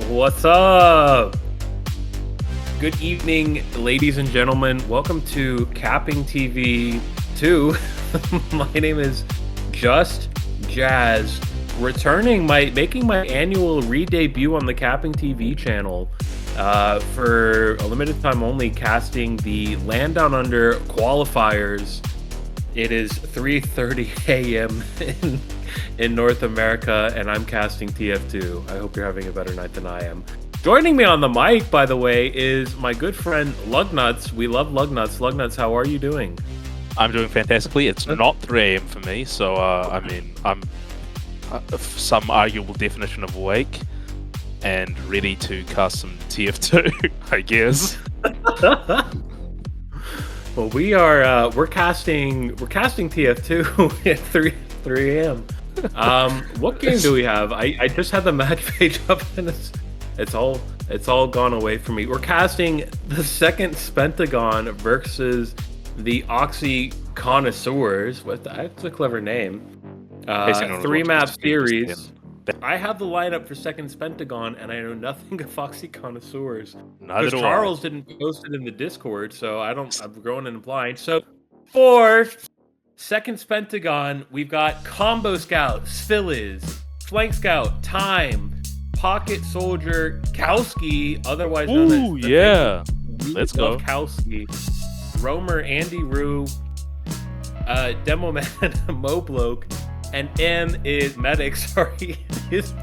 What's up? Good evening, ladies and gentlemen. Welcome to CappingTV 2. My name is Just Jazz, making my annual re-debut on the CappingTV channel for a limited time only, casting the LAN Downunder qualifiers. It is 3:30 a.m. in North America, and I'm casting TF2. I hope you're having a better night than I am. Joining me on the mic, by the way, is my good friend Luggnuts. We love Luggnuts. Luggnuts, how are you doing? I'm doing fantastically. It's not 3 a.m. for me, so I'm some arguable definition of awake and ready to cast some TF2, I guess. Well, we're casting TF2 at 3 a.m. What game do we have? I just had the match page up and it's all gone away from me. We're casting the second Spentagon versus the Oxyconnoisseurs. That's a clever name. 3-map series. I have the lineup for second Spentagon, and I know nothing of Oxyconnoisseurs. Because Charles didn't post it in the Discord, so I'm growing in blind. So for second Spentagon, we've got Combo Scout, Sphiliz, Flank Scout, Time, Pocket Soldier, Kowski, otherwise known as Let's go. Kowski, Roamer, Andy Rue, Demo Man, Mobloke, and M is Medic, sorry, is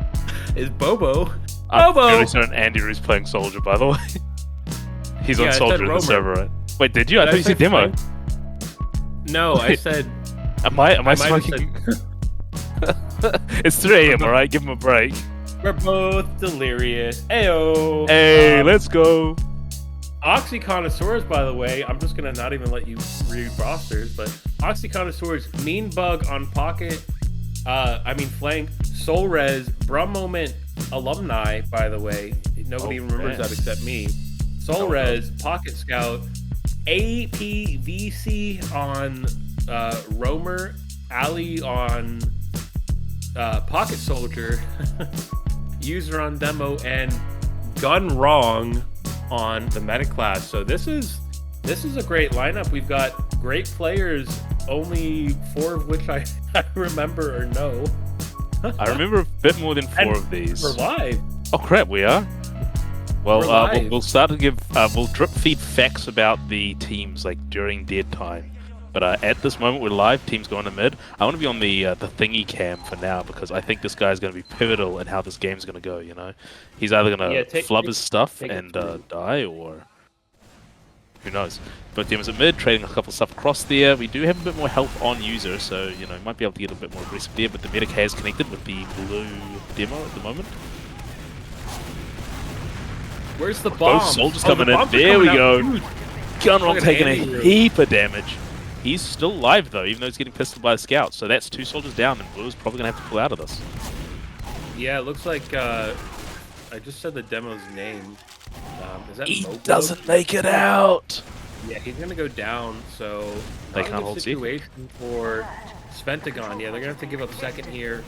Bobo. I'm really certain Andy Rue's playing Soldier, by the way. He's on Soldier in the server, right? Wait, did you? I thought you said Demo. No, I said... Am I smoking? It's 3 a.m., alright? Give him a break. We're both delirious. Ayo! Hey, let's go! Oxyconnoisseurs, by the way, I'm just gonna not even let you read rosters, but Oxyconnoisseurs, Mean Bug on Pocket, Flank, Soul Res, Brum Moment alumni, by the way. Nobody even remembers that except me. Soul Res, Pocket Scout, APVC on Roamer, Ali on Pocket Soldier, User on Demo, and Gun Wrong on the Medic class. So this is a great lineup. We've got great players, only 4 of which I remember or know. I remember a bit more than 4 of these. We're live. Oh crap, we are? Well, we'll start to give, we'll drip feed facts about the teams like during dead time. But at this moment, we're live. Team's going to mid. I want to be on the thingy cam for now because I think this guy's going to be pivotal in how this game's going to go. You know, he's either going to flub his stuff and die, or who knows. Both teams at mid, trading a couple stuff across there. We do have a bit more health on user, so you know, might be able to get a bit more aggressive there. But the medic has connected with the blue demo at the moment. Where's the bomb? Both soldiers coming in. There we go. Gunrock taking a heap of damage. He's still alive though, even though he's getting pistoled by the scouts. So that's 2 soldiers down, and Blue's probably gonna have to pull out of this. Yeah, it looks like I just said the demo's name. Is that he Mobloke? Doesn't make it out. Yeah, he's gonna go down. So they can't hold situation for Spentagon. Yeah, they're gonna have to give up second here,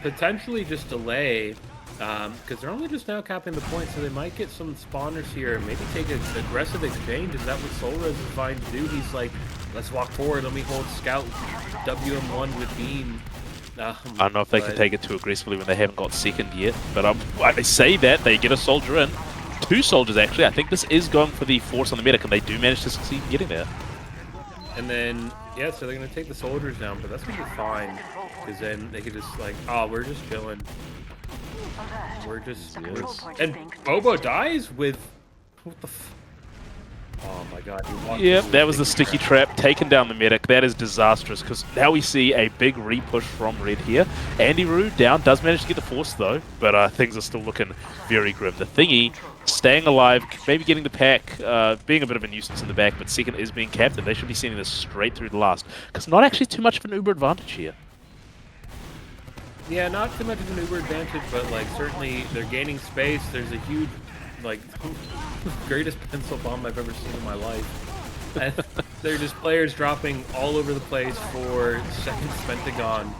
potentially just delay. Because they're only just now capping the point, so they might get some spawners here. Maybe take an aggressive exchange. Is that what Solres is trying to do? He's like, let's walk forward. Let me hold Scout WM1 with Beam. I don't know if they can take it too aggressively when they haven't got second yet. But I say that they get a soldier in. 2 soldiers actually. I think this is going for the force on the medic, and they do manage to succeed in getting there. And then, yeah, so they're going to take the soldiers down, but that's going to be fine. Because then they could just like, oh, we're just chilling. And Bobo dies with... What the oh my god. Yep, that was the sticky trap, taking down the medic. That is disastrous, because now we see a big re-push from red here. Andy Rue down, does manage to get the force though, but things are still looking very grim. The thingy, staying alive, maybe getting the pack, being a bit of a nuisance in the back, but second is being capped, and they should be sending this straight through the last, because not actually too much of an uber advantage here. Yeah, not too much of an uber advantage, but like certainly they're gaining space. There's a huge, like, greatest pencil bomb I've ever seen in my life. And they're just players dropping all over the place for second Spentagon.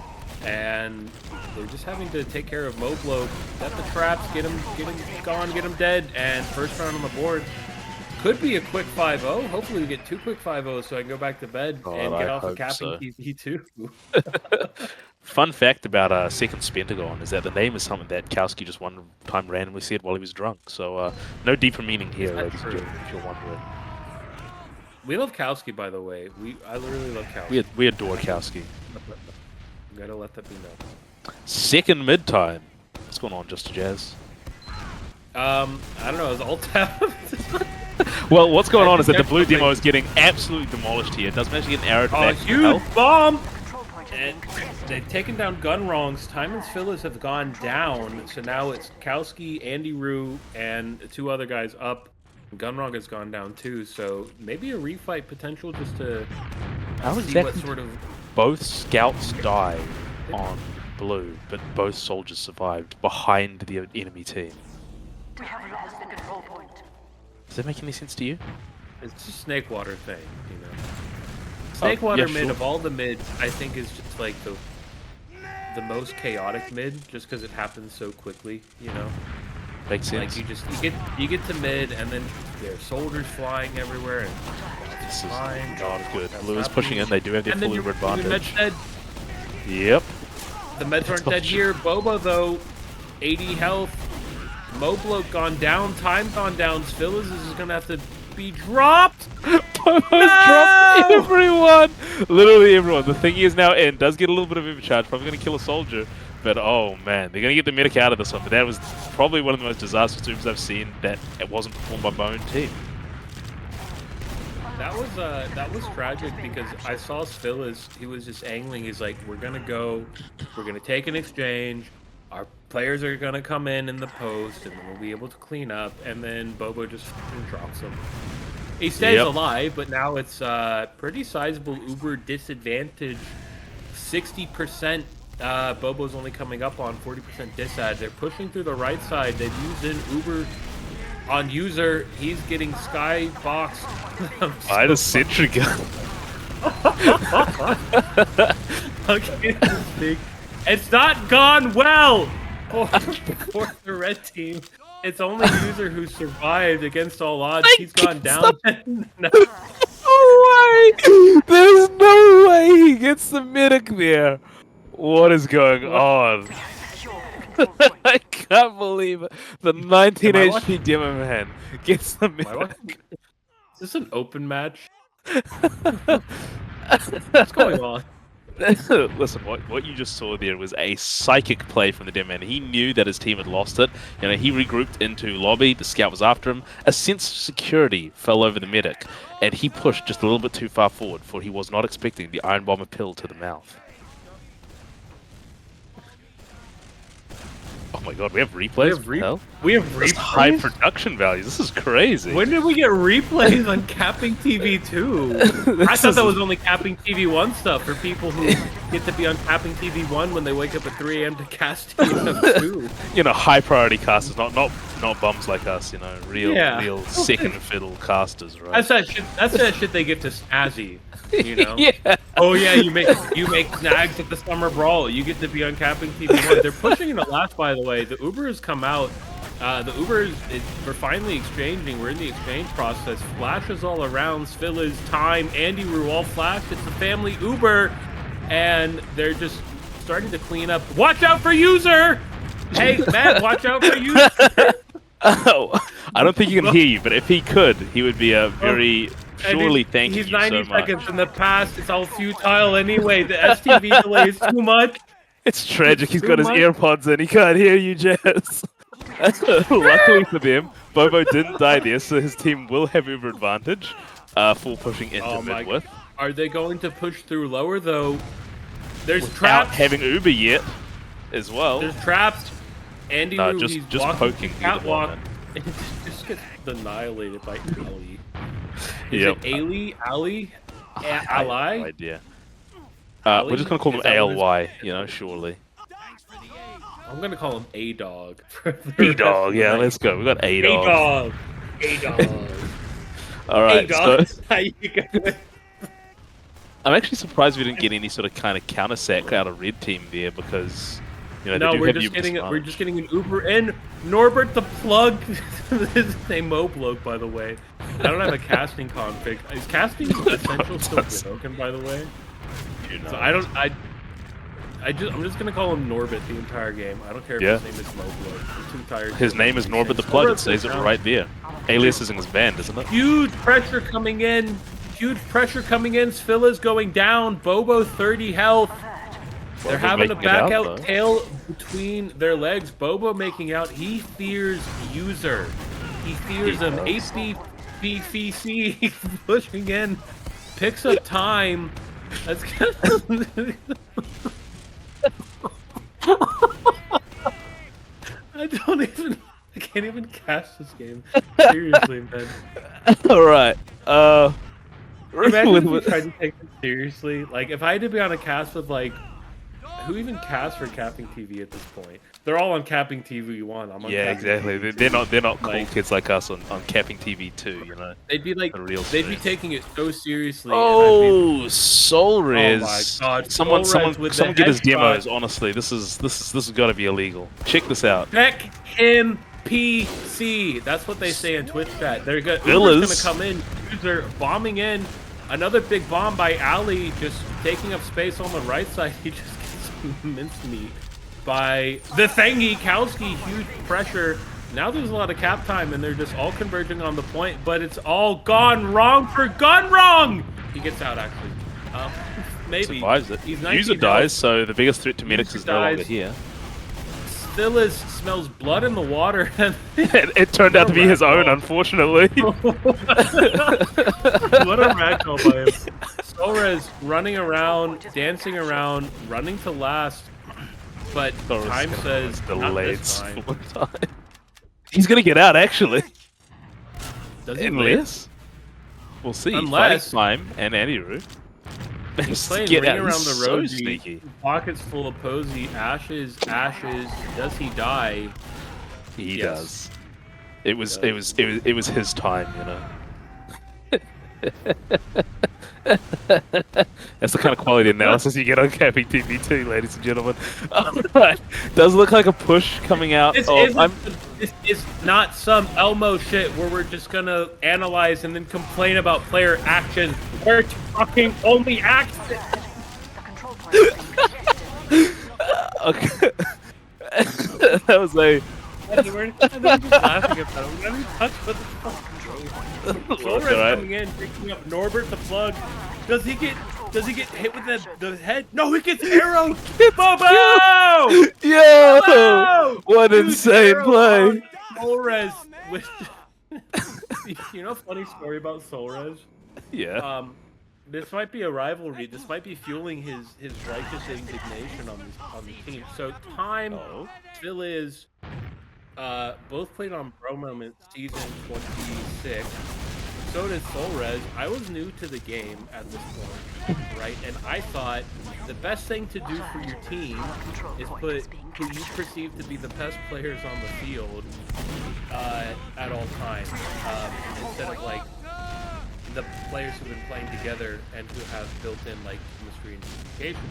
and they're just having to take care of Moblo, set the traps, get him gone, get him dead, and first round on the board. Could be a quick 5-0. Hopefully we get 2 quick 5-0s so I can go back to bed and get off of CappingTV too. Fun fact about second spentagon is that the name is something that Kowski just one time randomly said while he was drunk. So no deeper meaning here, ladies and gentlemen, if you're wondering. We love Kowski, by the way. I literally love Kowski. We adore Kowski. Gotta let that be known. Second mid time. What's going on, Just Jazz? I don't know. Is alt tab? Well, what's going on is that the blue demo is getting absolutely demolished here. It doesn't actually get an arrow to back huge health. bomb! And they've taken down gun wrongs. Timon's Phyllis have gone down, so now it's Kowski, Andy Rue, and 2 other guys up. Gunwrong has gone down too, so maybe a refight potential just to see what sort of... Both scouts died on blue, but both soldiers survived behind the enemy team. We have lost the control point. Does that make any sense to you? It's a Snakewater thing, you know. Snakewater mid, of all the mids, I think is just like the most chaotic mid, just because it happens so quickly, you know. Makes sense. Like you get to mid, and then there are soldiers flying everywhere, and this is not good. Blue is pushing in. They do have their fully advantage. Yep. The meds aren't dead here. Boba though, 80 health. Moblo gone down. Time gone down. Phyllis is gonna have to be dropped. Bobo's dropped everyone. Literally everyone. The thingy is now in. Does get a little bit of overcharge. Probably gonna kill a soldier. But oh man, they're gonna get the medic out of this one. But that was probably one of the most disastrous moves I've seen that it wasn't performed by my own team. That was tragic because I saw Phyllis. He was just angling. He's like, "We're gonna take an exchange. Our players are gonna come in the post, and then we'll be able to clean up." And then Bobo just drops him. He stays alive, but now it's pretty sizable Uber disadvantage. 60%. Bobo's only coming up on 40% disad. They're pushing through the right side. They've used in Uber on user. He's getting skyboxed. I just sentry gun. Okay, it's not gone well for the red team. It's only user who survived against all odds. He's gone down. No way! There's no way he gets the medic there. What is going on? I can't believe it. The 19 HP demo man gets the medic. Is this an open match? What's going on? Listen, what you just saw there was a psychic play from the demo man. He knew that his team had lost it. You know, he regrouped into lobby. The scout was after him. A sense of security fell over the medic, and he pushed just a little bit too far forward, for he was not expecting the Iron Bomber pill to the mouth. Oh my god, we have replays? We have replays? High production values. This is crazy. When did we get replays on CappingTV 2? I thought that was only CappingTV 1 stuff for people who get to be on CappingTV 1 when they wake up at 3 AM to cast TF2. You know, high priority casters, not bums like us, you know, real second fiddle casters, right? That's that shit they give to Snazzy. You know? Yeah. Oh yeah, you make snags at the Summer Brawl. You get to be on CappingTV 1. They're pushing into last, by the way. The Uber has come out. The Uber we're finally exchanging. We're in the exchange process. Flashes all around. Spilla's Time, Andy Rue all flashed. It's the family Uber, and they're just starting to clean up. Watch out for user! Hey, Matt, watch out for user! Oh, I don't think he can hear you, but if he could, he would be a very... Surely, thank you so much. He's 90 seconds in the past. It's all futile anyway. The STV delay is too much. It's tragic. He's got his AirPods in. He can't hear you, Jazz. Luckily for them, Bobo didn't die there, so his team will have Uber advantage for pushing into mid with. Are they going to push through lower, though? There's Without traps. having Uber yet, as well. There's traps. Andy Rue, just poking catwalk. Just gets annihilated by Ali. Is it Ali? Ali? Ali? No idea. We're just gonna call him ALY, you know, surely. I'm gonna call him A-Dog. A-Dog, yeah, let's go. We got A-Dog. A-Dog. Alright, A-Dog. How you going? I'm actually surprised we didn't get any sort of kind of counter sack out of red team there because they No, do we're have just getting Uber we're just getting an Uber in. Norbert the plug. His name Mobloke, by the way. I don't have a casting config. Is casting essential still broken, by the way? So I'm just gonna call him Norbit the entire game. I don't care if his name is Mobloke. I'm too tired. His name is Norbert the plug. It says it right there. Alias is in his band, isn't it? Huge pressure coming in. Huge pressure coming in. Svilla's going down. Bobo 30 health. They're having to back out tail between their legs. Bobo making out. He fears user. He fears him. HBFC pushing in. Picks up time. That's kind of... I can't even cast this game. Seriously, man. Alright. Imagine if we tried to take this seriously. Like, if I had to be on a cast with, like, who even casts for CappingTV at this point? They're all on CappingTV 1. I'm on exactly. They're not cool kids like us on CappingTV 2, you know. They'd be like, they'd be taking it so seriously. Oh, Soul Res. Oh my god. Someone get his demos, honestly. This has got to be illegal. Check this out. Check him PC. That's what they say in Twitch chat. They're good. Uber's gonna come in. User bombing in. Another big bomb by Ali, just taking up space on the right side. He just gets mincemeat by the Thangy Kowski. Huge pressure. Now there's a lot of cap time, and they're just all converging on the point, but it's all gone wrong for Gone Wrong. He gets out actually. Maybe survives it. User dies, so the biggest threat to medics is no longer here. Still smells blood in the water. it turned out to be his own, unfortunately. What a ragdoll by him. Solres running around, dancing around, running to last, but time says delayed. Not this time. He's gonna get out, actually. Does he Unless we'll see. Unless Time and Aniru. He's playing ring around the road. Sneaky. Pockets full of Posey. Ashes. Does he die? He does. It was his time, you know. That's the kind of quality analysis you get on CappingTV 2, ladies and gentlemen. Alright. Does look like a push coming out. This is not some Elmo shit where we're just gonna analyze and then complain about player action. We're talking only action. Okay. That was a... We're just laughing about it. We're not even touching what the fuck. Solres coming in, picking up Norbert the plug. Does he get hit with the head? No, he gets arrowed! Bobo! Yo! Bobo! What insane play! Solres with you know a funny story about Solres? Yeah. This might be a rivalry. This might be fueling his righteous indignation on the team. So time still is both played on Pro Moment Season 26. So did Solres. I was new to the game at this point, right? And I thought the best thing to do for your team is put who you perceive to be the best players on the field at all times, instead of like the players who've been playing together and who have built-in like chemistry and communication.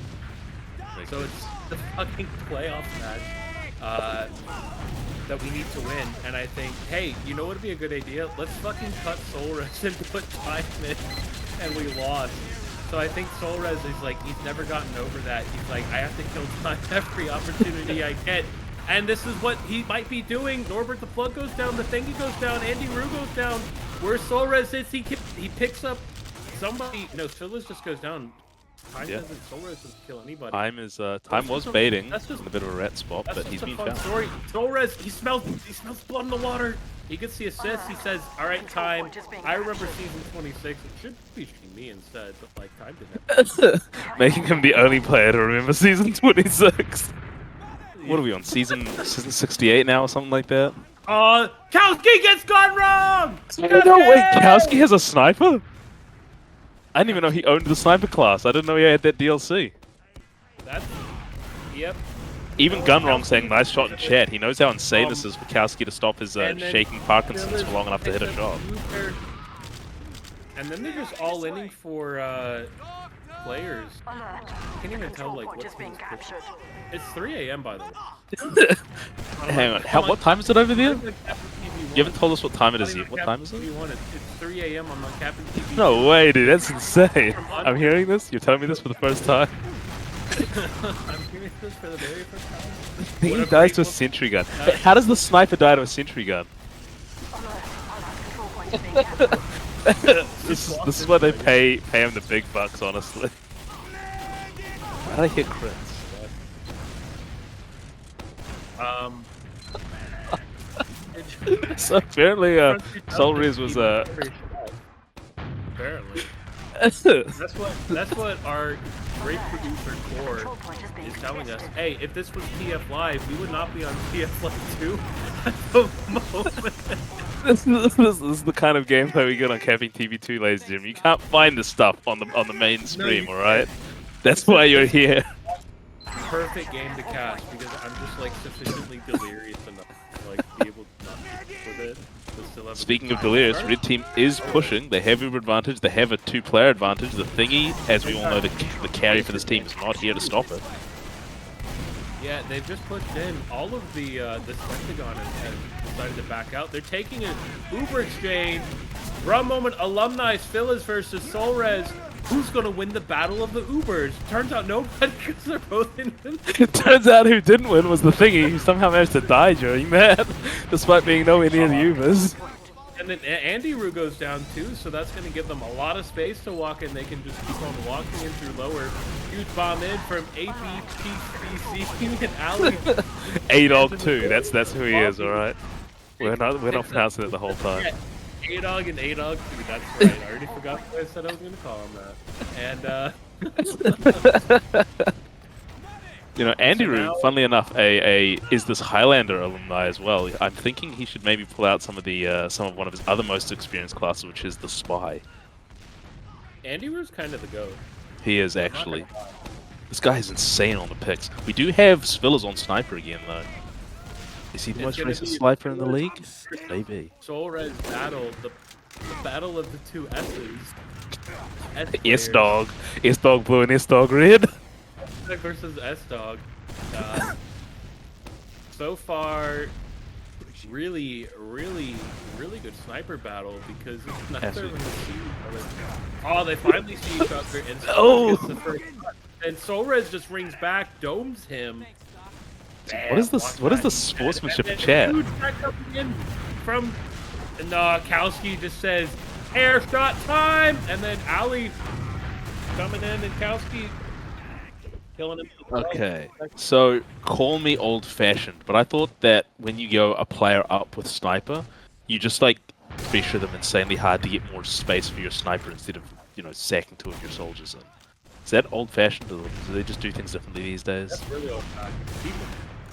So it's the fucking playoff match that we need to win, and I think, hey, you know what would be a good idea? Let's fucking cut Solres and put time in, and we lost. So I think Solres is like, he's never gotten over that. He's like, I have to kill time every opportunity I get, and this is what he might be doing. Norbert the plug goes down, the thingy goes down, Andy Rue goes down. Where Solres is, he picks up somebody. No, Solres just goes down. Time doesn't Solres doesn't kill anybody. Time was baiting in a bit of a rat spot, but he's been found. Story. Solres, he smells blood in the water. He gets the assist. He says, "All right, time." I remember season 26. It should be me instead, but like time didn't. Making him the only player to remember season 26. What are we on? Season 68 now, or something like that? Kowski gets gone wrong. No, wait, Kowski has a sniper? I didn't even know he owned the sniper class. I didn't know he had that DLC. Yep. Even Gunwrong saying nice shot in chat. He knows how insane this is for Kowski to stop his shaking Parkinson's for long enough to hit a shot. And then they're just all inning for players. Alert. Can't even tell Control like point what is being team's pushing. captured. It's 3 a.m. by the way. Hang on. What time is it over there? It's like CappingTV1. You haven't told us what time it Not is even yet. What time is it? CappingTV1, It's 3 a.m. on CappingTV. No way, dude. That's insane. I'm hearing this. You're telling me this for the first time. I'm hearing this for the very first time. I think he dies to a sentry gun. Wait, how does the sniper die to a sentry gun? Alert. Control point is being captured. This is why they pay him the big bucks, honestly. Why do I hit crits? So apparently, Solrez was Apparently. That's what our great producer Core is telling us. Hey, if this was TF Live, we would not be on TF Live 2 at the moment. This is the kind of gameplay we get on CappingTV 2, ladies and gentlemen. You can't find this stuff on the main stream, alright? That's why you're here. Perfect game to cast because I'm just like sufficiently delirious enough to like be able to not with it. But still have Speaking of delirious, Red Team is pushing. They have Uber advantage. They have a 2-player advantage. The thingy, as we all know, the carry for this team is not here to stop it. Yeah, they've just pushed in. All of the spentagon has decided to back out. They're taking an Uber exchange. Raw moment, alumni, Phyllis versus Solrez. Who's gonna win the battle of the Ubers? Turns out nobody, because they're both in. It turns out who didn't win was the thingy, who somehow managed to die during that, despite being nowhere near the Ubers. And then Andy Roo goes down too, so that's gonna give them a lot of space to walk in. They can just keep on walking in through lower. Huge bomb in from ABPCC and Ali. A-Dog too. That's who he is. All right. We're not pronouncing it the whole time. Yeah. A-Dog and A-Dog too, that's right. I already forgot what I said I was going to call him that. And, you know, Andy Roo, funnily enough, is this Highlander alumni as well. I'm thinking he should maybe pull out some of one of his other most experienced classes, which is the Spy. Andy Roo's kind of the GOAT. He is, actually. This guy is insane on the picks. We do have Spillers on Sniper again, though. Is he the most recent sniper in the league? Maybe. Solrez battle, the battle of the two S's. S-Dog. S-Dog blue and S-Dog red. S-Dog versus S-Dog. So far, really good sniper battle because neither of them see each other. Oh, they finally see each other and Solrez gets the first shot. And Solrez just rings back, domes him. Damn, what is this? What is the sportsmanship in chat? Huge track coming in from Kowski just says air shot time, and then Ali coming in and Kowski killing him. Okay, so call me old-fashioned, but I thought that when you go a player up with sniper, you just like pressure them insanely hard to get more space for your sniper instead of sacking two of your soldiers in. Is that old-fashioned, or do they just do things differently these days? That's really old-fashioned.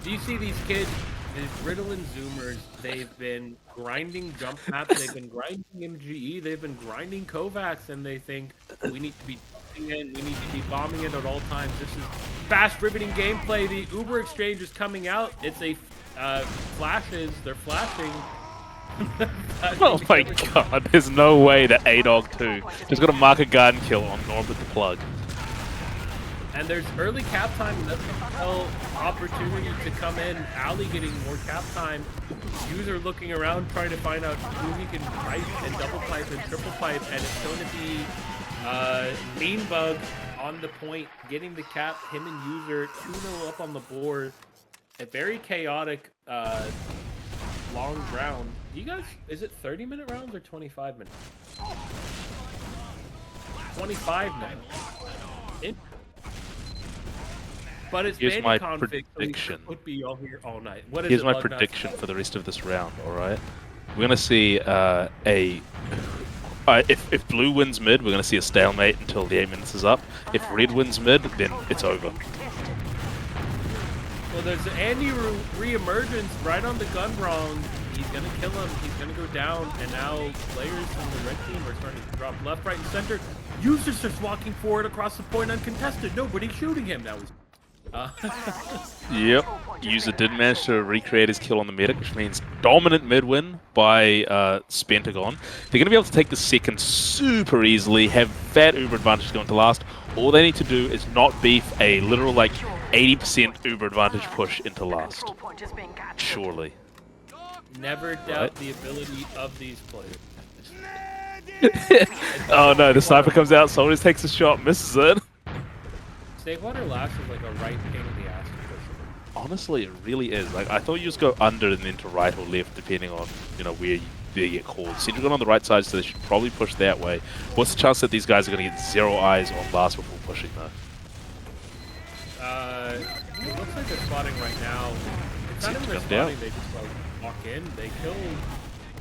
Do you see these kids, these Riddle and Zoomers, they've been grinding jump maps, they've been grinding MGE, they've been grinding Kovacs, and they think we need to be jumping in, we need to be bombing it at all times. This is fast, riveting gameplay. The Uber exchange is coming out. It's a flashes, they're flashing. Oh my god, there's no way that A-Dog 2 is going to mark a garden kill on Norbert the Plug. And there's early cap time, and that's a opportunity to come in. Ali getting more cap time. User looking around, trying to find out who he can pipe and double pipe and triple pipe, and it's going to be Mean Bug on the point, getting the cap, him and User 2-0 up on the board. A very chaotic long round. You guys, is it 30-minute rounds or 25 minutes? 25 minutes. But it's Here's my config, prediction. So would be all here all night. What is Here's it, my Luggnuts? prediction for the rest of this round. All right, we're gonna see if blue wins mid, we're gonna see a stalemate until the 8 minutes is up. If red wins mid, then it's over. Well, there's an Andy re-emergence right on the gun wrong. He's gonna kill him. He's gonna go down, and now players from the red team are starting to drop left, right, and center. User's just walking forward across the point uncontested. Nobody's shooting him. That was Yep. User did manage to recreate his kill on the medic, which means dominant mid win by Spentagon. They're going to be able to take the second super easily, have that Uber advantage going to last. All they need to do is not beef a literal like 80% Uber advantage push into last. Surely. Never doubt the ability of these players. Oh no, the sniper comes out, Soldiers takes a shot, misses it. Snakewater last is like a right pain in the ass to push. Honestly, it really is. Like I thought you just go under and then to right or left, depending on where you get called. Central gun on the right side, so they should probably push that way. What's the chance that these guys are going to get 0 eyes on last before pushing though? It looks like they're spotting right now. It's not even they're spotting, they just like walk in, they kill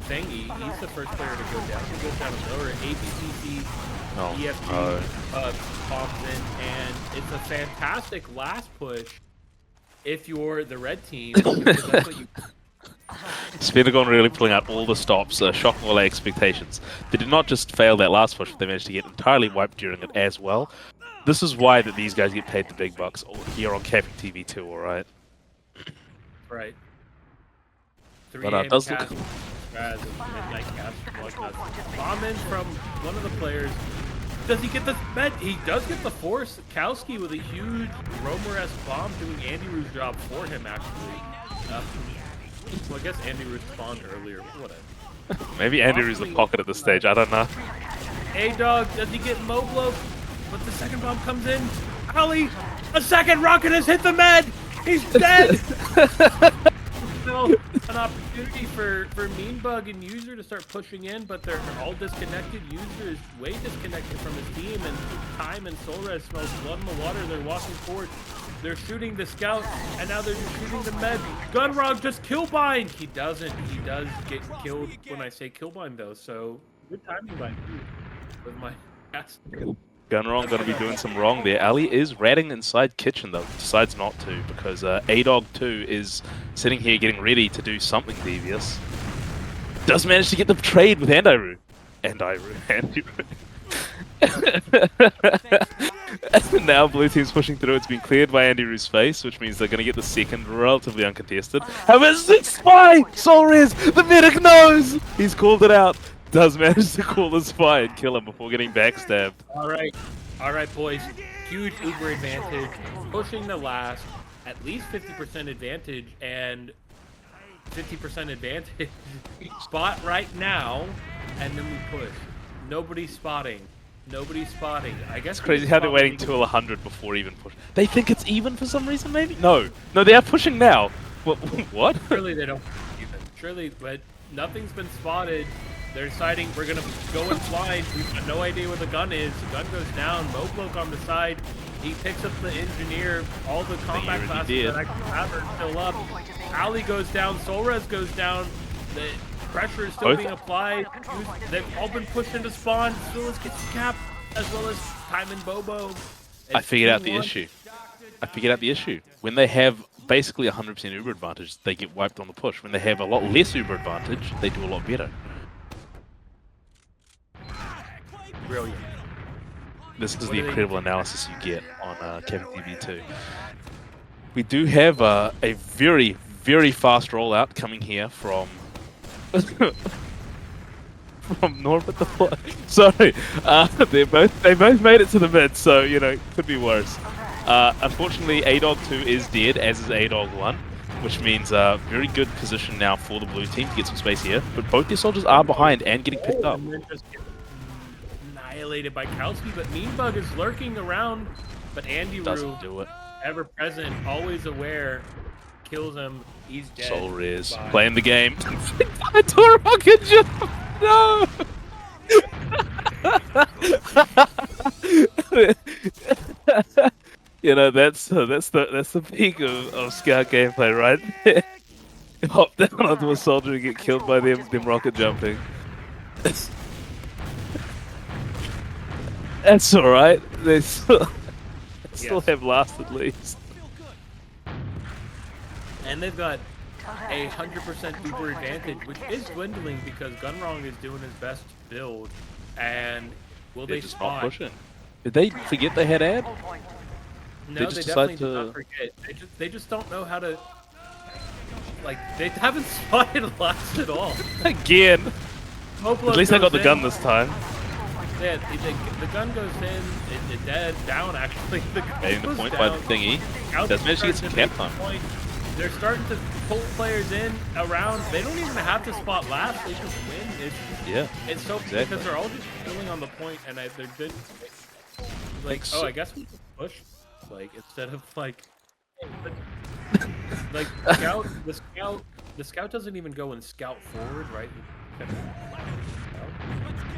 Thingy. He's the first player to go down. He goes down a lower APCC, EFG bombs in, and it's a fantastic last push if you're the red team, because that's what you... Spentagon really pulling out all the stops, shocking all our expectations. They did not just fail that last push, but they managed to get entirely wiped during it as well. This is why that these guys get paid the big bucks here on CappingTV too, alright? Right. But it does look... Midnight cast, bomb in from one of the players. Does he get the med? He does get the force. Kowski with a huge Romer-esque bomb doing Andy Roo's job for him, actually. Well, I guess Andy Roo spawned earlier. Whatever. Maybe Andy Roo's the pocket at this stage, I don't know. A-Dog, does he get Moblo? But the second bomb comes in. Ali, a second rocket has hit the med! He's dead! Still an opportunity for Meanbug and User to start pushing in, but they're all disconnected. User is way disconnected from his team, and Time and Solres smells blood in the water. They're walking forward. They're shooting the scout, and now they're just shooting the med. Gunrog just killbind! He doesn't. He does get killed when I say killbind, though, so good timing by you with my cast. Gunrong gonna be doing some wrong there. Ali is ratting inside kitchen though, decides not to because A-Dog 2 is sitting here getting ready to do something devious. Does manage to get the trade with Andiru. Now blue team's pushing through. It's been cleared by Andiru's face, which means they're gonna get the second relatively uncontested. However, spy! Solres! The medic knows! He's called it out. Does manage to call the spy and kill him before getting backstabbed. Alright, boys. Huge Uber advantage. Pushing the last. At least 50% advantage, and 50% advantage. Spot right now, and then we push. Nobody's spotting. I guess it's crazy how they're waiting till 100 before even push. They think it's even for some reason, maybe? No, they are pushing now. What? Surely they don't even. Surely, but nothing's been spotted. They're deciding we're gonna go in blind. We've got no idea where the gun is. The gun goes down. Mobloke on the side. He picks up the engineer. All the combat classes that I can have are still up. Ali goes down. Solres goes down. The pressure is still being applied. They've all been pushed into spawn. Silas gets capped, as well as Time and Bobo. I figured out the issue. When they have basically 100% Uber advantage, they get wiped on the push. When they have a lot less Uber advantage, they do a lot better. Brilliant. This is the incredible analysis you get on CappingTV 2. We do have a very, very fast rollout coming here from Norbert the Fly. Sorry, they both made it to the mid, so could be worse. Unfortunately, A-Dog 2 is dead, as is A-Dog 1, which means very good position now for the blue team to get some space here. But both their soldiers are behind and getting picked up. Annihilated by Kowski, but Meanbug is lurking around. But Andy Roo, do it. Ever present, always aware, kills him. He's dead. Solres playing the game. I tore a rocket jump. No. That's the peak of scout gameplay right there. Hop down onto a soldier and get killed by them rocket jumping. That's alright. They still have last at least. And they've got a 100% Uber advantage, which is dwindling because Gunrong is doing his best to build. And will they just spot? not pushing. Did they forget they had ad? No, just they decide definitely did not forget. They just don't know how to. Like they haven't spotted last at all. Again. Moplo At least I got the goes gun in. this time. Yeah, the gun goes in. It's dead down actually. The gun Getting the goes point down. by the thingy. Scouts Does manage to get starting some make cap the time. point. They're starting to pull players in around. They don't even have to spot last. They just win. It's so exactly. because they're all just chilling on the point and they're good. Like I guess we just push like instead of like the scout doesn't even go and scout forward, right?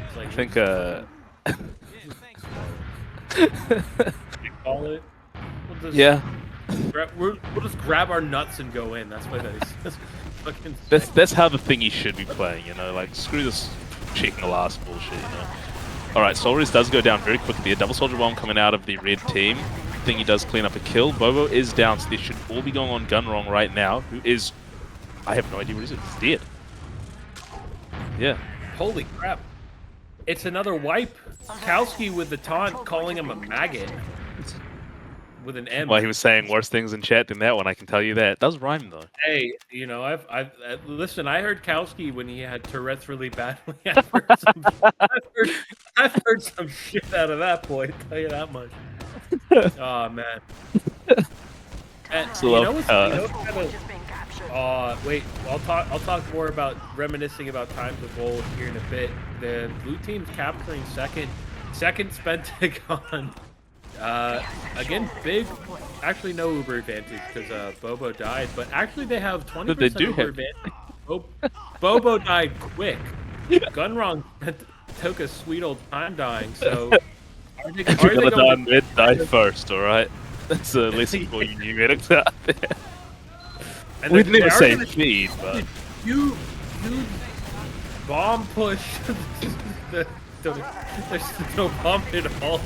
It's like, I think call it. We'll just grab our nuts and go in. That's what that's fucking. That's how the thingy should be playing, you know. Like screw this checking the last bullshit, you know. All right, Solris does go down very quickly. A double soldier bomb coming out of the red team. Thingy does clean up a kill. Bobo is down, so they should all be going on gun wrong right now. Who is? I have no idea what he is. He's dead. Yeah. Holy crap! It's another wipe. Kowski with the taunt, calling him a maggot. With an M. Well, he was saying worse things in chat than that one. I can tell you that. It does rhyme though. Hey, you know, listen. I heard Kowski when he had Tourette's really badly. I've heard some shit out of that boy. I'll tell you that much. Oh man. And, wait. I'll talk more about reminiscing about times of gold here in a bit. The blue team's capturing second spentagon. Again, big. Actually, no Uber advantage because Bobo died, but actually they have 20% Uber advantage. Bobo died quick. Gunwrong took a sweet old time dying. So are they gonna going die mid, die first, all right? That's a lesson for you new medics out there. And We'd never say feed, but you bomb push. There's no bomb at all.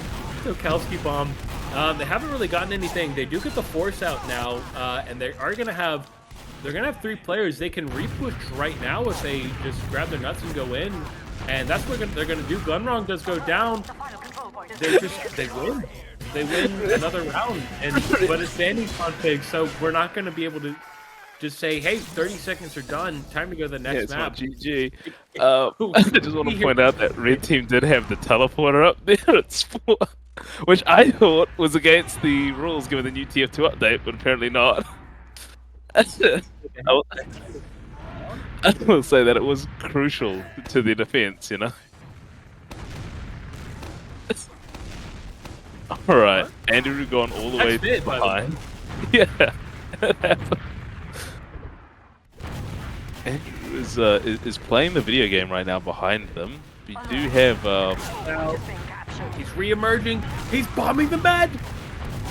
No Kowski bomb. They haven't really gotten anything. They do get the force out now, and they're gonna have 3 players. They can repush right now if they just grab their nuts and go in, and that's what they're gonna do. Gunwrong does go down. They win. They win another round, but it's standing config, so we're not gonna be able to just say, hey, 30 seconds are done. Time to go to the next map. GG. I just want to point out that red team did have the teleporter up there at spawn, which I thought was against the rules given the new TF2 update, but apparently not. I will say that it was crucial to the defense, you know. Alright, Andrew gone all the way behind. Yeah. Andrew is playing the video game right now behind them. We do have he's re-emerging. He's bombing the bed.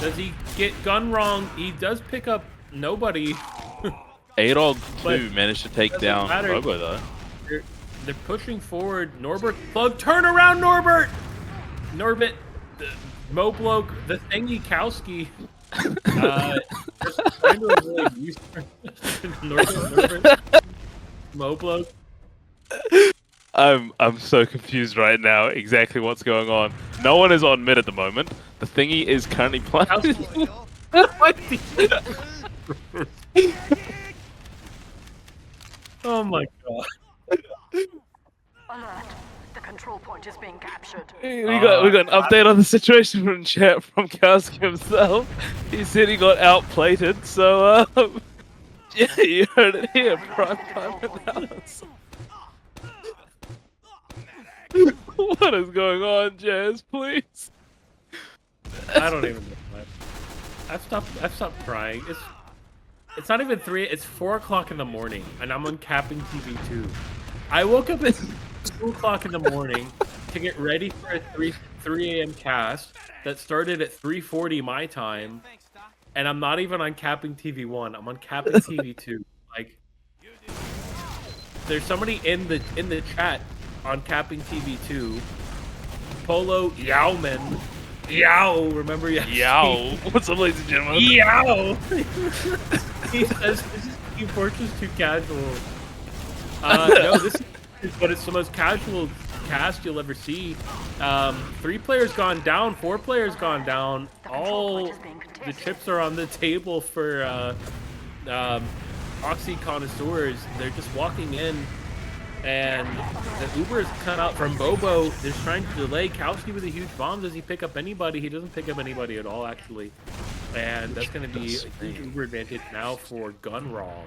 Does he get gun wrong? He does pick up nobody. A-Dog 2 managed to take down Robo though. They're pushing forward. Norbert plug. Turn around, Norbert. Norbert, Mobloke, the thingy Kowski. Just trying to avoid use Norbert. Mobloke. I'm so confused right now. Exactly what's going on. No one is on mid at the moment. The thingy is currently playing. Oh my god. Alert. The control point is being captured. We got an update on the situation from chat from Kowski himself. He said he got outplated, so yeah, you heard it here. Prime time analysis. What is going on, Jazz? Please. I don't even know. I've stopped crying. It's not even 3. It's 4 o'clock in the morning, and I'm on CappingTV 2. I woke up at 2 o'clock in the morning to get ready for a 3 a.m. cast that started at 3:40 my time, and I'm not even on CappingTV 1. I'm on CappingTV 2. Like, there's somebody in the chat on CappingTV 2. Polo Yowman. Yow, remember Yow? Yow. What's up, ladies and gentlemen? Yow. He says this is Team Fortress 2 casual. No, this is, but it's the most casual cast you'll ever see. 3 players gone down, 4 players gone down. All the chips are on the table for Oxyconnoisseurs. They're just walking in, and the Uber is cut out from Bobo. They're trying to delay Kowski with a huge bomb. Does he pick up anybody? He doesn't pick up anybody at all, actually. And that's going to be a huge Uber advantage now for Gun Wrong.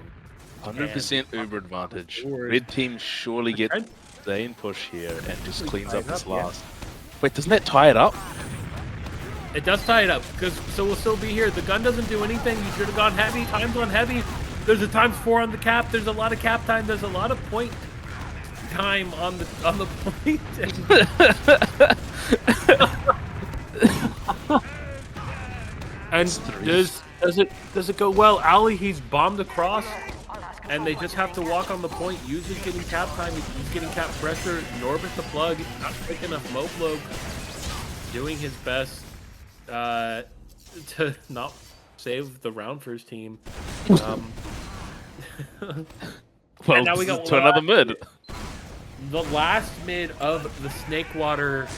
100% Uber advantage. Red team surely gets the in push here and just cleans up this last. Wait, doesn't that tie it up? It does tie it up, so we'll still be here. The gun doesn't do anything. You should have gone heavy. Time's on heavy. There's a ×4 on the cap. There's a lot of cap time. There's a lot of point time on the point. And does it go well? Ali, he's bombed across, and they just have to walk on the point. User's getting cap time. He's getting cap pressure. Norbert the plug, not quick enough. Moblo doing his best to not save the round for his team. Well, now we got to another mid. The last mid of the Snakewater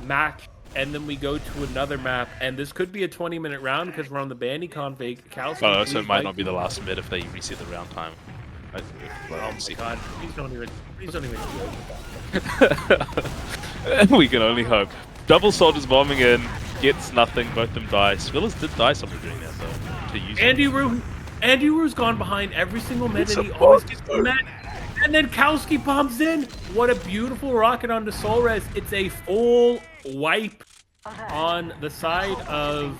match, and then we go to another map, and this could be a 20-minute round because we're on the Bandy config. Oh, so it might not be the last mid if they reset the round time. Oh my god, please don't even We can only hope. Double soldiers bombing in, gets nothing, both them die. Spillers did die somewhere during that though. To use Andy Rue's gone behind every single mid, and he always gets the mid. And then Kowski bombs in. What a beautiful rocket onto Solres. It's a full wipe on the side of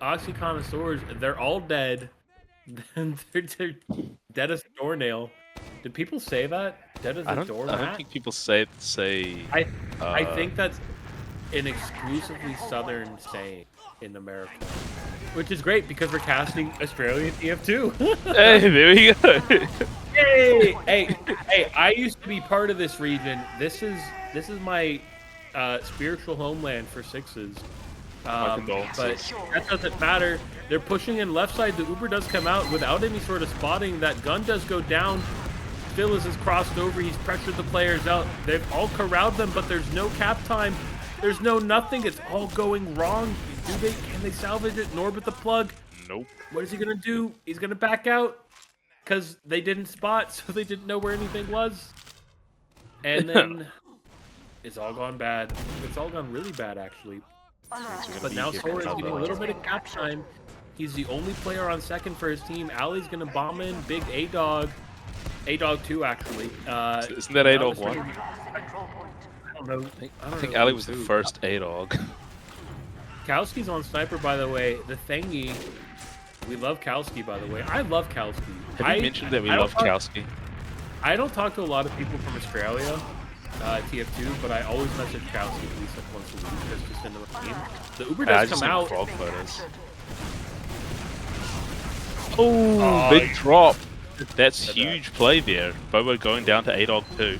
Oxyconnoisseurs. They're all dead. they're dead as a doornail. Did people say that? Dead as a doormat? I don't think people say. I think that's an exclusively Southern saying in America, which is great because we're casting Australian TF2. Hey, there we go. Hey! I used to be part of this region. This is my spiritual homeland for sixes. But that doesn't matter. They're pushing in left side. The Uber does come out without any sort of spotting. That gun does go down. Phyllis has crossed over. He's pressured the players out. They've all corralled them, but there's no cap time. There's no nothing. It's all going wrong. Can they salvage it? Norbert the plug. Nope. What is he gonna do? He's gonna back out because they didn't spot, so they didn't know where anything was. And then it's all gone bad. It's all gone really bad, actually. But now Sora is getting a little bit of cap time. He's the only player on second for his team. Ali's gonna bomb in. Big A-Dog. A-Dog 2, actually. Isn't that A-Dog 1? I don't know. I think Ali was the first A-Dog. Kowski's on sniper, by the way. The thingy. We love Kowski, by the way. I love Kowski. Have you mentioned that we love Kowski? I don't talk to a lot of people from Australia, TF2, but I always message Kowski at least like once a week. That's just into the game. The Uber does come out. Frog photos. Oh, big drop. That's huge play there. Bobo going down to A-Dog 2.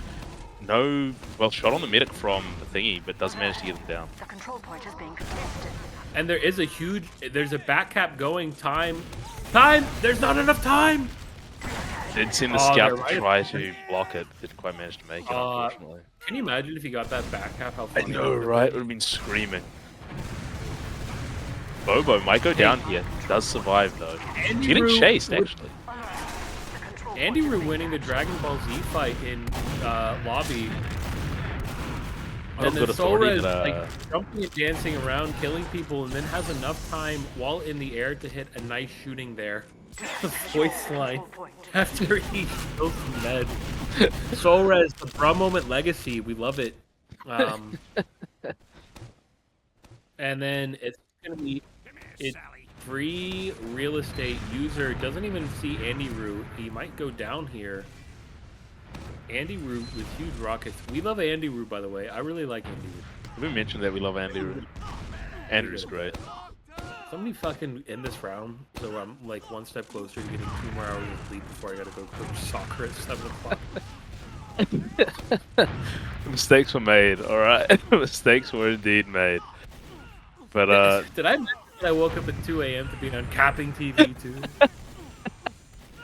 No, well, shot on the medic from the thingy, but doesn't manage to get him down. The control point is being contested. And there's a back cap going. Time! There's not enough time! Did send the scout to try to block it. Didn't quite manage to make it, unfortunately. Can you imagine if he got that back cap? How funny I know, right? It would have been screaming. Bobo might go down here. Does survive, though. He's getting chased, actually. Andy Rue winning the Dragon Ball Z fight in lobby. And then Sora is like jumping and dancing around, killing people, and then has enough time while in the air to hit a nice shooting there. The voice line after he kills Ned. Sora is the Bra Moment legacy. We love it. And then it's gonna be free real estate user doesn't even see Andy Rue. He might go down here. Andy Rue with huge rockets. We love Andy Rue, by the way. I really like Andy Rue. We mentioned that we love Andy Rue. Andrew's great. Somebody fucking end this round, so I'm like one step closer to getting 2 more hours of sleep before I gotta go coach soccer at 7 o'clock. Mistakes were made, alright? Mistakes were indeed made. But did I mention that I woke up at 2 a.m. to be on CappingTV too?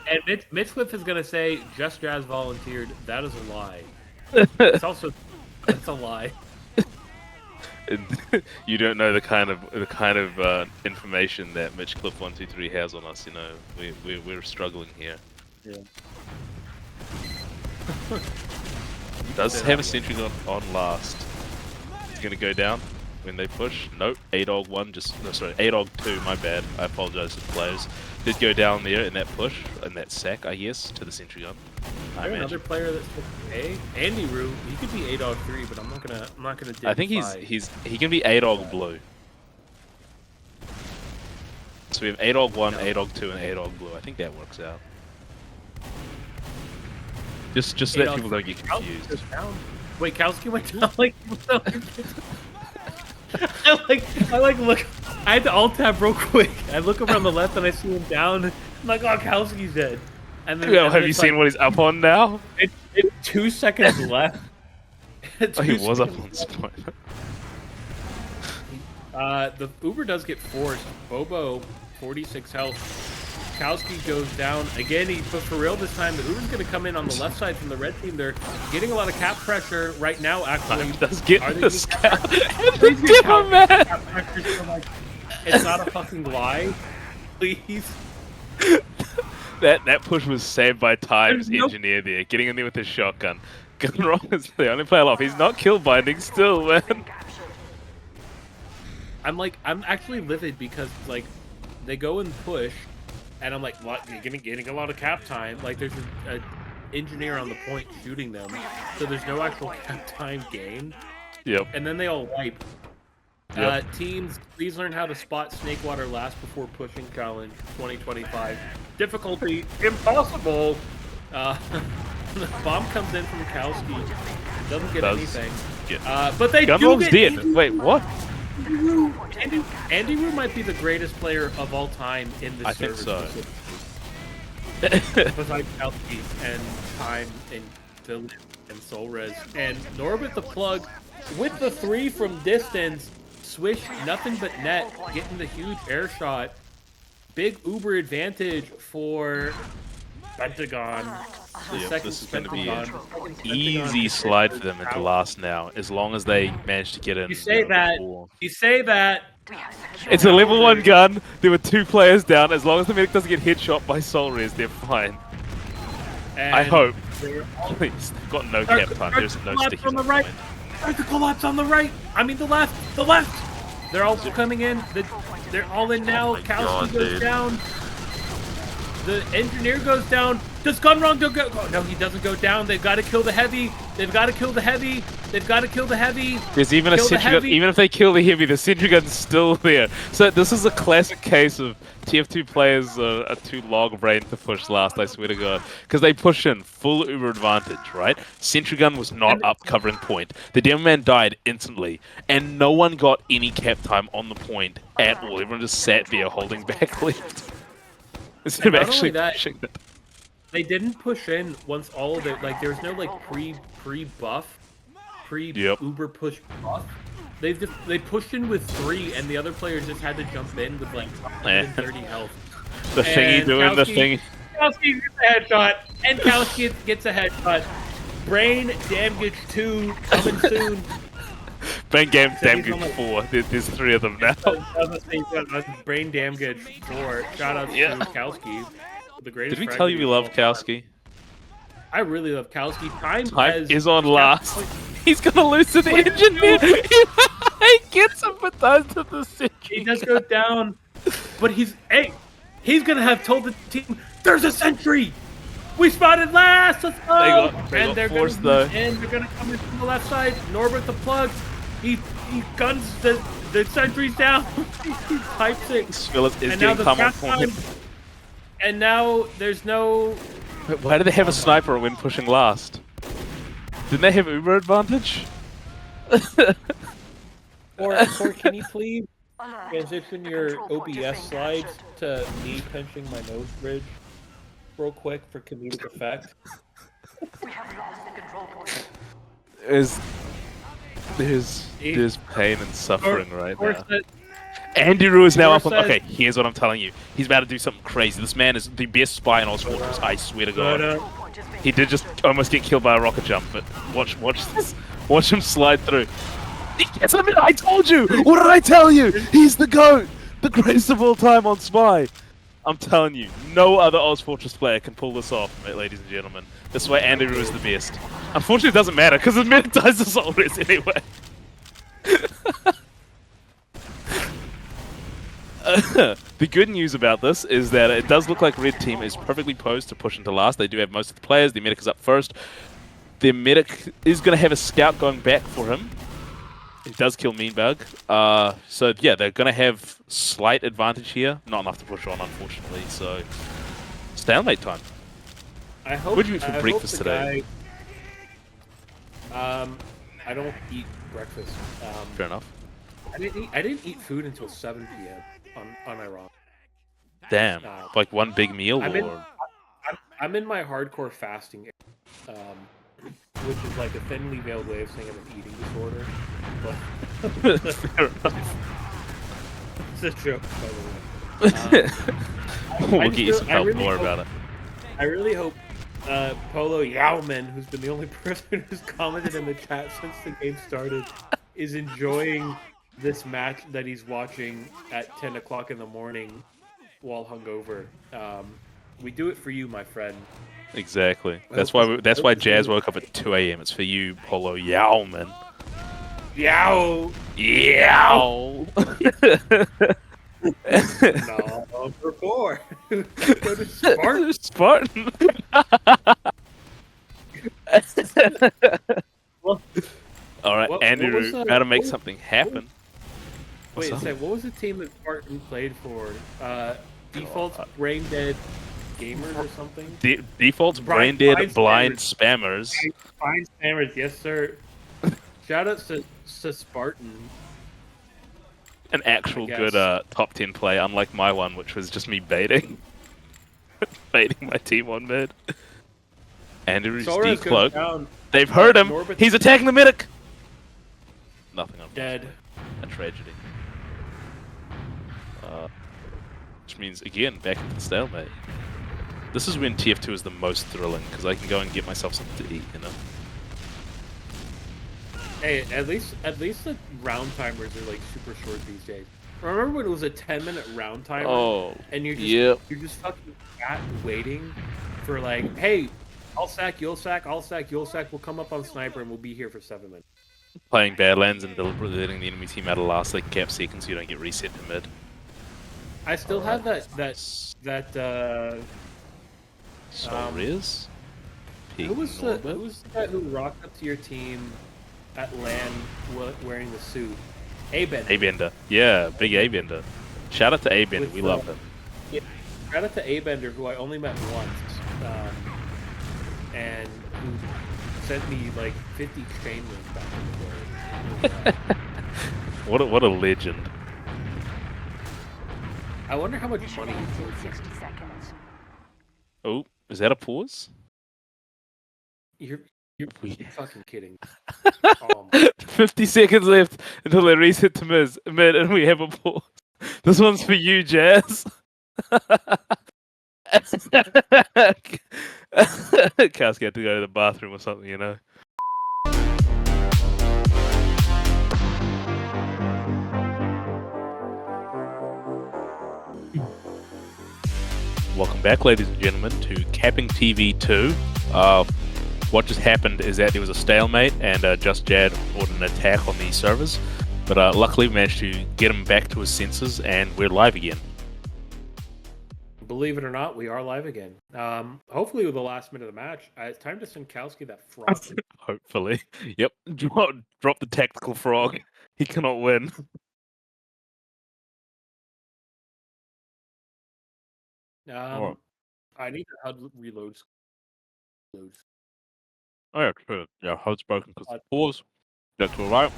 And Mitchcliffe is gonna say Just Jazz volunteered. That is a lie. It's also That's a lie. And you don't know the kind of information that Mitch Cliff 123 has on us. You know, we're struggling here. Yeah. Does have a sentry on last. He's gonna go down when they push. Nope. A-Dog 1 sorry, A-Dog 2, my bad. I apologize to the players. Did go down there in that push, in that sack, I guess, to the sentry gun. Another player that's A? Andy Rue, he could be A-Dog 3, but I'm not gonna I think he can be A-Dog blue. So we have A-Dog 1, A-Dog 2, and A-Dog blue. I think that works out. Just so that people don't get confused. Wait, Kowski went down like I like look. I had to alt tab real quick. I look around the left and I see him down. I'm like, oh, Kowski's dead. And then have you seen what he's up on now? It's 2 seconds left. Oh, he was up on spot. The Uber does get forced. Bobo, 46 health. Kowski goes down again. But for real this time, the Uber's going to come in on the left side from the red team. They're getting a lot of cap pressure right now. Actually, does get the scout. It's not a fucking lie. Please. That push was saved by Time's engineer there, getting in there with his shotgun. Gunrock is the only player off. He's not kill binding still, man. I'm actually livid because like they go and push. And I'm like, what? You're getting a lot of cap time. Like, there's an engineer on the point shooting them, so there's no actual cap time gained. Yep. And then they all wipe. Yep. Teams, please learn how to spot Snakewater last before pushing challenge 2025. Difficulty impossible. The bomb comes in from Kowski. Doesn't get anything. But they do get dead. Wait, what? Andy Rue might be the greatest player of all time in this server. I think so. Besides Kowski and Time and Solres. And Norbert the Plug with the 3 from distance. Swish, nothing but net, getting the huge air shot. Big Uber advantage for Spentagon. Yep, this is going to be an easy slide for them into last now, as long as they manage to get in. You say that. It's a level 1 gun. There were 2 players down. As long as the medic doesn't get headshot by Soul Res, they're fine. And I hope. Please, they've got no cap time. There's no stickies on the right. There's the collapse on the right. I mean the left. The left. They're all coming in. They're all in now. Kowski goes down. The engineer goes down. Does Gunrong go? Oh, no, he doesn't go down. They've got to kill the heavy. They've got to kill the heavy. They've got to kill the heavy. There's even a sentry gun. Even if they kill the heavy, the sentry gun's still there. So this is a classic case of TF2 players are too long-brained to push last, I swear to God. Because they push in full Uber advantage, right? Sentry gun was not up covering point. The demo man died instantly. And no one got any cap time on the point at all. Everyone just sat there holding back left. Instead of actually pushing that. They didn't push in once all of it. Like there was no like pre-buff, Uber push buff. They pushed in with 3, and the other players just had to jump in with like 130 health. The thingy doing the thing. Kowski gets a headshot, and Kowski gets a headshot. Brain Damage 2 coming soon. Brain Damage 4. There's 3 of them now. Brain Damage 4. Shout out to Kowski. The greatest. Did we tell you we love Kowski? I really love Kowski. Time is on last. He's gonna lose to the engineer. He gets sympathized to the city. He does go down, but he's gonna have told the team there's a sentry. We spotted last. Let's go. They're forced though. And they're gonna come in from the left side. Norbert the Plug. He guns the sentries down. He pipes it. Philip is getting pummeled for him. And now there's no. Wait, why do they have a sniper when pushing last? Didn't they have Uber advantage? Or can you please transition your OBS slides to me pinching my nose bridge real quick for comedic effect? There's pain and suffering right now. Andy Rue is now up on... Says, Okay, here's what I'm telling you. He's about to do something crazy. This man is the best spy in Oz Fortress, I swear to God. He did just almost get killed by a rocket jump, but watch this. Watch him slide through. Yes, I told you! What did I tell you? He's the GOAT! The greatest of all time on Spy! I'm telling you, no other Oz Fortress player can pull this off, ladies and gentlemen. This is why Andy Rue is the best. Unfortunately, it doesn't matter, because the medic dies to soul res anyway. The good news about this is that it does look like Red Team is perfectly posed to push into last. They do have most of the players. The medic is up first. Their medic is going to have a scout going back for him. He does kill Meanbug. So yeah, they're going to have slight advantage here. Not enough to push on, unfortunately. So stalemate time. What did you eat for breakfast today? I don't eat breakfast. Fair enough. I didn't eat food until 7 p.m. Unironic. Damn. Like one big meal, I'm in my hardcore fasting, which is like a thinly veiled way of saying I have an eating disorder. But Fair enough. It's a joke, by the way. We'll get you some help more about it. I really hope Polo Yowman, who's been the only person who's commented in the chat since the game started, is enjoying this match that he's watching at 10 o'clock in the morning while hungover. We do it for you, my friend. Exactly. That's why Jazz woke up at 2 a.m. It's for you, Polo Yowman. Yow! Yow! No, for 4. Go to Spartan. Spartan. Alright, Andrew, how to make something happen. Wait a second, what was the team that Spartan played for? Default's Brain Dead Gamers or something? Default's Brain Dead Blind Spammers. Blind Spammers, yes sir. Shout out to Spartan. An actual good top 10 play, unlike my one, which was just me baiting. Baiting my team on mid. Andrew's decloak. They've heard him! He's attacking the medic! Nothing. Dead. A tragedy. Which means, again, back into the stalemate. This is when TF2 is the most thrilling, because I can go and get myself something to eat, you know? Hey, at least the round timers are like super short these days. Remember when it was a 10-minute round timer? Oh, and you're just fucking sat waiting for like, hey, I'll sack, you'll sack, I'll sack, you'll sack, we'll come up on sniper and we'll be here for 7 minutes. Playing Badlands and deliberately letting the enemy team out of last like cap seconds so you don't get reset to mid. I still have that Riz? Who was the guy who rocked up to your team at LAN wearing the suit? A-Bender. A-Bender. Yeah, big A-Bender. Shout out to A-Bender, we love him. Yeah, shout out to A-Bender, who I only met once. And who sent me like 50 chain links back in the day. What a legend. I wonder how much money he 60 seconds. Oh, is that a pause? You're fucking kidding. 50 seconds left until they reset to mid and we have a pause. This one's for you, Jazz. Kowski had to go to the bathroom or something, you know. Welcome back, ladies and gentlemen, to CappingTV 2. What just happened is that there was a stalemate and Just Jad ordered an attack on these servers. But luckily we managed to get him back to his senses and we're live again. Believe it or not, we are live again. Hopefully with the last minute of the match, it's time to send Kowski that frog. Hopefully. Yep. Drop the tactical frog. He cannot win. I need to HUD reload. Oh yeah, true. Yeah, HUD's broken because of pause. That's alright.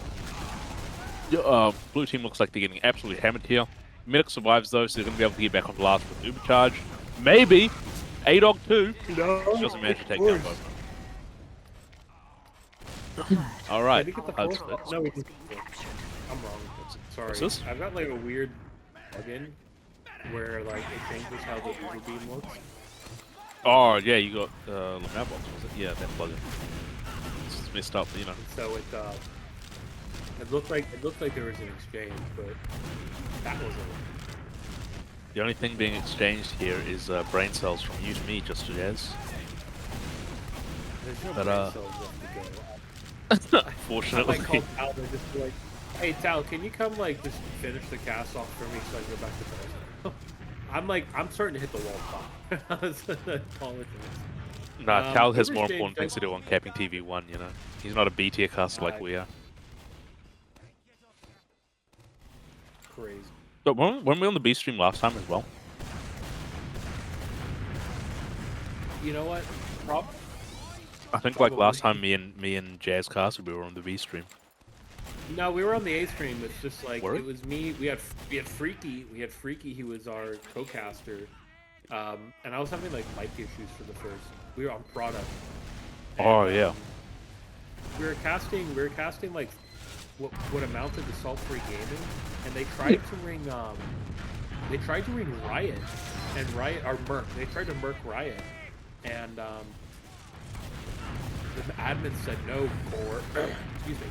Yeah, blue team looks like they're getting absolutely hammered here. Medic survives though, so they're going to be able to get back on the last with Uber charge. Maybe A-Dog 2 doesn't manage to take down both. No, Alright, we didn't. I'm wrong. Sorry. What's this? I've got like a weird plugin where like it changes how the user beam looks. Oh yeah, you got Mailbox, was it? Yeah, that plugin. It's just messed up, you know. So it looked like there was an exchange, but that wasn't. The only thing being exchanged here is brain cells from you to me, just as. There's no But, brain cells left to go. Fortunately. I called Tal, they're just like, hey Tal, can you come like just finish the cast off for me so I can go back to bed? I'm starting to hit the wall pop. Apologies. Nah, Cal has River more Stage important things to do on CappingTV 1, you know. He's not a B tier caster like we are. Crazy. But weren't we on the B stream last time as well? You know what? I think like last time me and Jazz casted, we were on the B stream. No, we were on the A stream. It's just like Were? it was me. We had Freaky. We had Freaky. He was our co-caster, and I was having like mic issues for the first. We were on product. And, Oh yeah. We were casting like what amounted to salt-free gaming, and they tried to ring Riot and Riot or Merc. They tried to Merc Riot, and the admin said no. Or excuse me.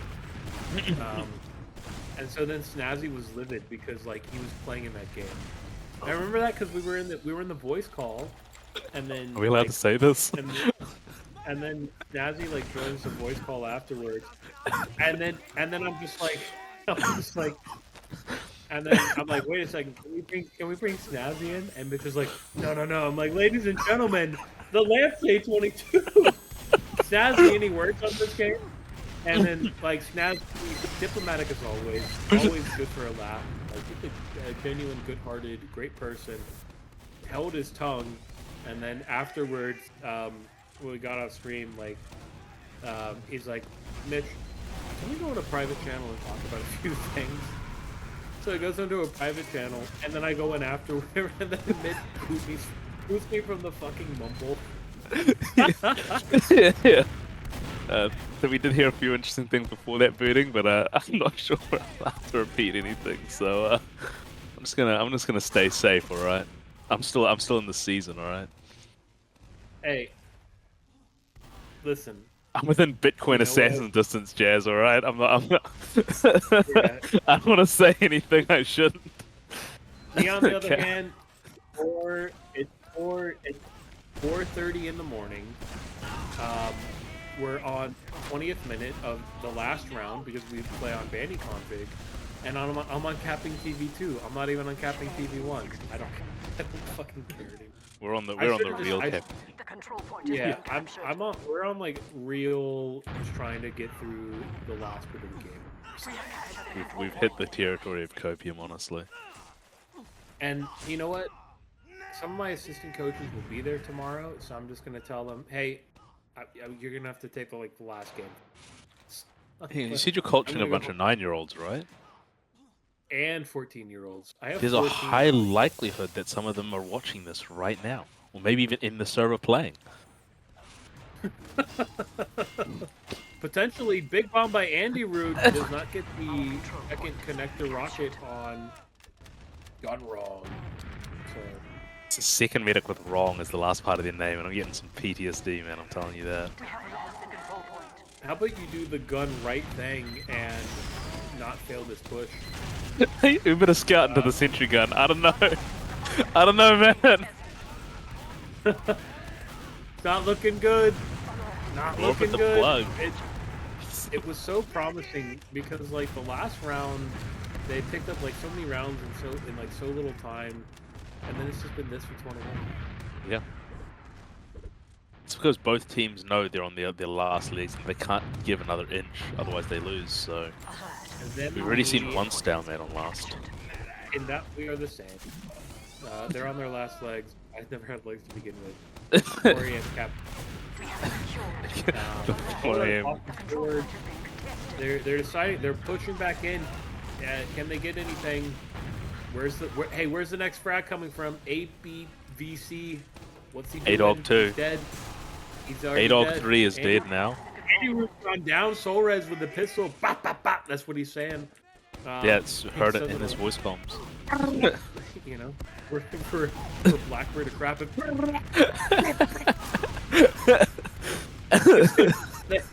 And so then Snazzy was livid because like he was playing in that game. I remember that because we were in the voice call, and then Are we allowed to say this? And then Snazzy like joins the voice call afterwards, and then I'm just like, and then I'm like, wait a second, can we bring Snazzy in? And bitch is like, no. I'm like, ladies and gentlemen, the Lampshade 22. Snazzy, any words on this game? And then, like, Snaz, diplomatic as always good for a laugh. Like, he's a genuine, good-hearted, great person. Held his tongue, and then afterwards, when we got off stream, like, he's like, Mitch, can we go on a private channel and talk about a few things? So he goes into a private channel, and then I go in afterward, and then Mitch boots me from the fucking mumble. Yeah. So we did hear a few interesting things before that booting, but I'm not sure we're allowed to repeat anything. So I'm just gonna stay safe. All right. I'm still in the season. All right. Hey, listen. I'm within Bitcoin assassin distance, Jazz. All right. I'm not. Yeah. I don't want to say anything I shouldn't. Me on the other hand, it's 4:30 in the morning. We're on 20th minute of the last round because we play on Bandy config, and I'm on CappingTV 2. I'm not even on CappingTV 1. I don't fucking care anymore. We're on the real cap. Yeah, we're on like real, just trying to get through the last bit of the game. We've hit the territory of copium, honestly. And you know what? Some of my assistant coaches will be there tomorrow, so I'm just gonna tell them, hey, you're gonna have to take the last game. Hey, you said you're coaching a bunch of 9-year-olds, right? And 14-year-olds. There's a high likelihood that some of them are watching this right now, or maybe even in the server playing. Potentially, Big Bomb by Andy Root does not get the second connector rocket on Gone Wrong. So. It's a second medic with wrong is the last part of their name, and I'm getting some PTSD, man, I'm telling you that. How about you do the gun right thing and not fail this push? We better scout into the sentry gun. I don't know. I don't know, man. It's not looking good. Not looking good. It was so promising because like the last round, they picked up like so many rounds in like so little time. And then it's just been this for 21. Yeah. It's because both teams know they're on their last legs and they can't give another inch, otherwise they lose, so... We've already seen one stalemate on last. In that, we are the same. They're on their last legs. I've never had legs to begin with. Ori and Cap. They're deciding, they're pushing back in. Can they get anything? Where's the next frag coming from? ABVC. What's he doing? A-Dog 2. He's dead. He's already A-Dog dead. 3 is dead now. Andy Root's gone down. Soul Res with the pistol. Bop, bop, bop. That's what he's saying. Yeah, it's heard it in his voice comms. you know, working for Blackbird to crap it. They've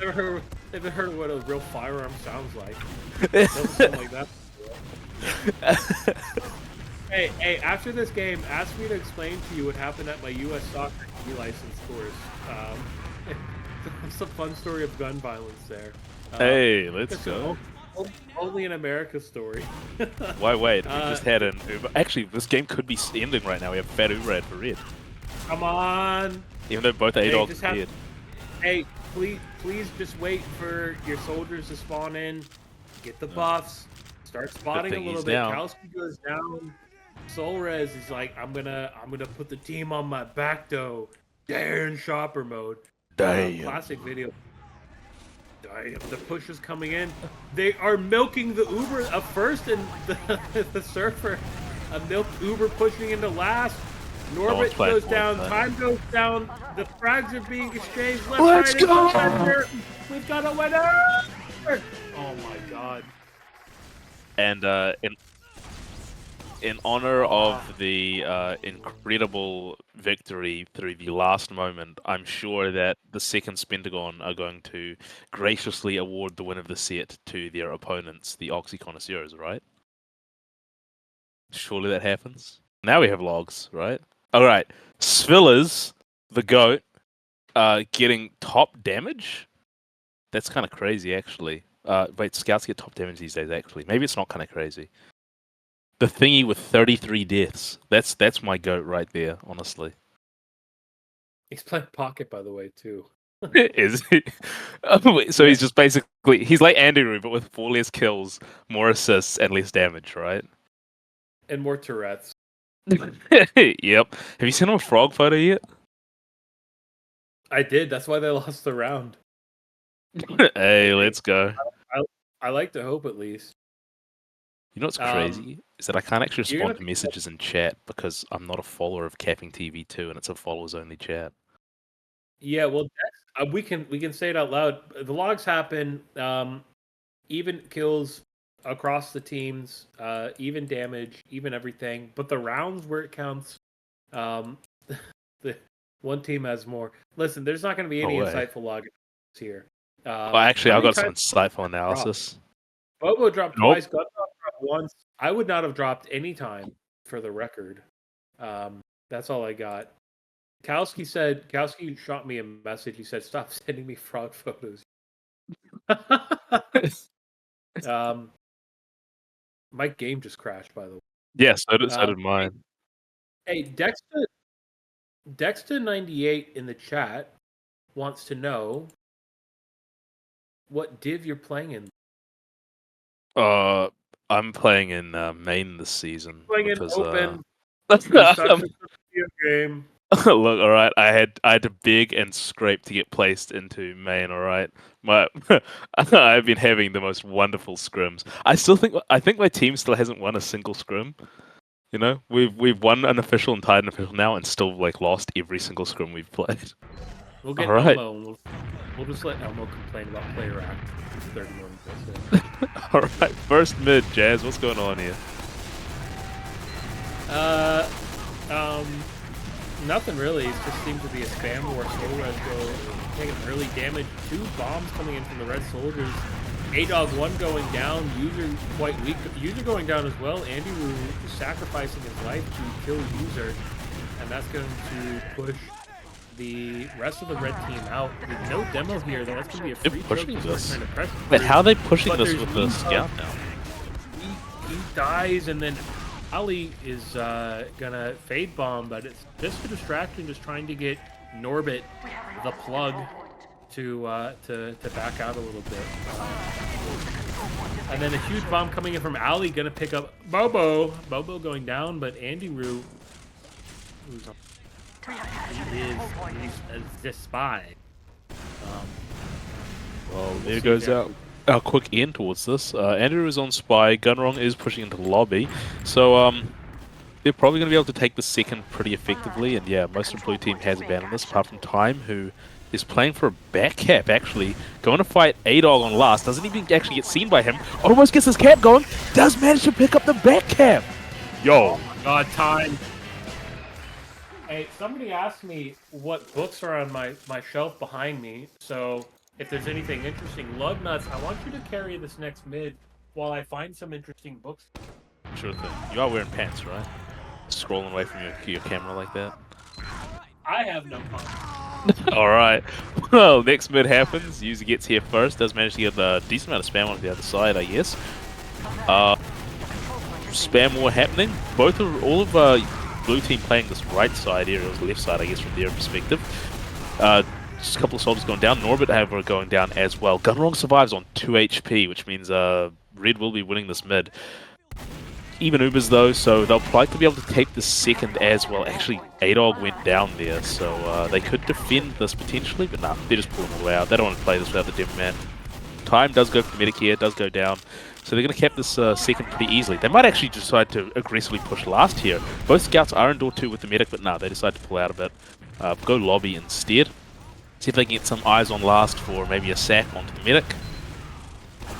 never heard what a real firearm sounds like. It doesn't sound like that. Hey, after this game, ask me to explain to you what happened at my U.S. soccer license course. It's a fun story of gun violence there. Hey, let's go. Only in America story. Why wait? We just had an Uber. Actually, this game could be ending right now. We have Fat Uber ad for red. Come on. Even though both A-Dogs are dead. Hey, please just wait for your soldiers to spawn in. Get the buffs. Start spotting a little bit. Kowski goes down. Solrez is like, I'm gonna put the team on my back though. Darn shopper mode. Damn. Classic video. Damn, the push is coming in. They are milking the Uber up first, and the Surfer a milked Uber pushing into last. Norbit goes down, time goes down, the frags are being exchanged left, Let's go! Center. We've got a winner! Oh my god. And in honor of the incredible victory through the last moment, I'm sure that the second Spentagon are going to graciously award the win of the set to their opponents, the Oxyconnoisseurs, right? Surely that happens. Now we have logs, right? Alright, Svillers, the GOAT, getting top damage? That's kind of crazy, actually. Wait, scouts get top damage these days, actually. Maybe it's not kind of crazy. The thingy with 33 deaths. That's my GOAT right there, honestly. He's playing pocket, by the way, too. Is he? So he's just basically... He's like Andrew, but with 4 less kills, more assists, and less damage, right? And more Tourette's. Yep. Have you seen a frog photo yet? I did. That's why they lost the round. Hey, let's go. I like to hope, at least. You know what's crazy? Is that I can't actually respond to messages in chat because I'm not a follower of CappingTV 2 and it's a followers-only chat. Yeah, well, we can say it out loud. The logs happen. Even kills across the teams, even damage, even everything. But the rounds where it counts, the one team has more. Listen, there's not going to be any insightful log here. Well, actually, I've got some insightful analysis. Bobo dropped twice, Gun dropped once. I would not have dropped any time for the record. That's all I got. Kowski shot me a message. He said, "Stop sending me frog photos." My game just crashed, by the way. Yes, so did mine. Hey, Dexter98 in the chat wants to know what div you're playing in. I'm playing in main this season. Playing in open. Game. Look, all right. I had to beg and scrape to get placed into main. All right, I've been having the most wonderful scrims. I think my team still hasn't won a single scrim. You know, we've won an official and tied an official now, and still lost every single scrim we've played. We'll get Elmo. We'll just let Elmo complain about player act. 30 more minutes. All right, first mid, Jazz. What's going on here? Nothing really. It just seems to be a spam war. Solrez go taking early damage. 2 bombs coming in from the red soldiers. A-Dog 1 going down. User quite weak. User going down as well. Andy Wu sacrificing his life to kill User, and that's going to push the rest of the red team out. With no demo here, that's going to be a free pushing this. But how are they pushing this with the scout now? He dies, and then Ali is gonna fade bomb, but it's just a distraction, just trying to get Norbit, the plug, to back out a little bit. And then a huge bomb coming in from Ali, gonna pick up Bobo. Bobo going down, but Andy Roo, who's on, is the spy. Well, there goes our quick end towards this. Andrew is on spy. Gunrong is pushing into the lobby. So they're probably going to be able to take the second pretty effectively. And yeah, most of the blue team has abandoned this, apart from Time, who is playing for a back cap, actually. Going to fight A-Dog on last. Doesn't even actually get seen by him. Almost gets his cap going. Does manage to pick up the back cap. Yo, God, time. Hey, somebody asked me what books are on my shelf behind me, so if there's anything interesting, Luggnuts, I want you to carry this next mid while I find some interesting books. Sure thing. You are wearing pants, right? Scrolling away from your camera like that. I have no problem. All right. Well, next mid happens. User gets here first. Does manage to get a decent amount of spam on the other side, I guess. Spam war happening. All of blue team playing this right side here, or the left side, I guess, from their perspective. Just a couple of soldiers going down. Norbert, however, going down as well. Gunwrong survives on 2 HP, which means Red will be winning this mid. Even Ubers though, so they'll likely be able to take the second as well. Actually, ADOG went down there, so they could defend this potentially, but nah, they're just pulling it all out. They don't want to play this without the Demo Man. Time does go for medic here, does go down. So they're going to cap this second pretty easily. They might actually decide to aggressively push last here. Both scouts are in door 2 with the medic, but nah, they decide to pull out a bit. Go lobby instead. See if they can get some eyes on last for maybe a sack onto the medic.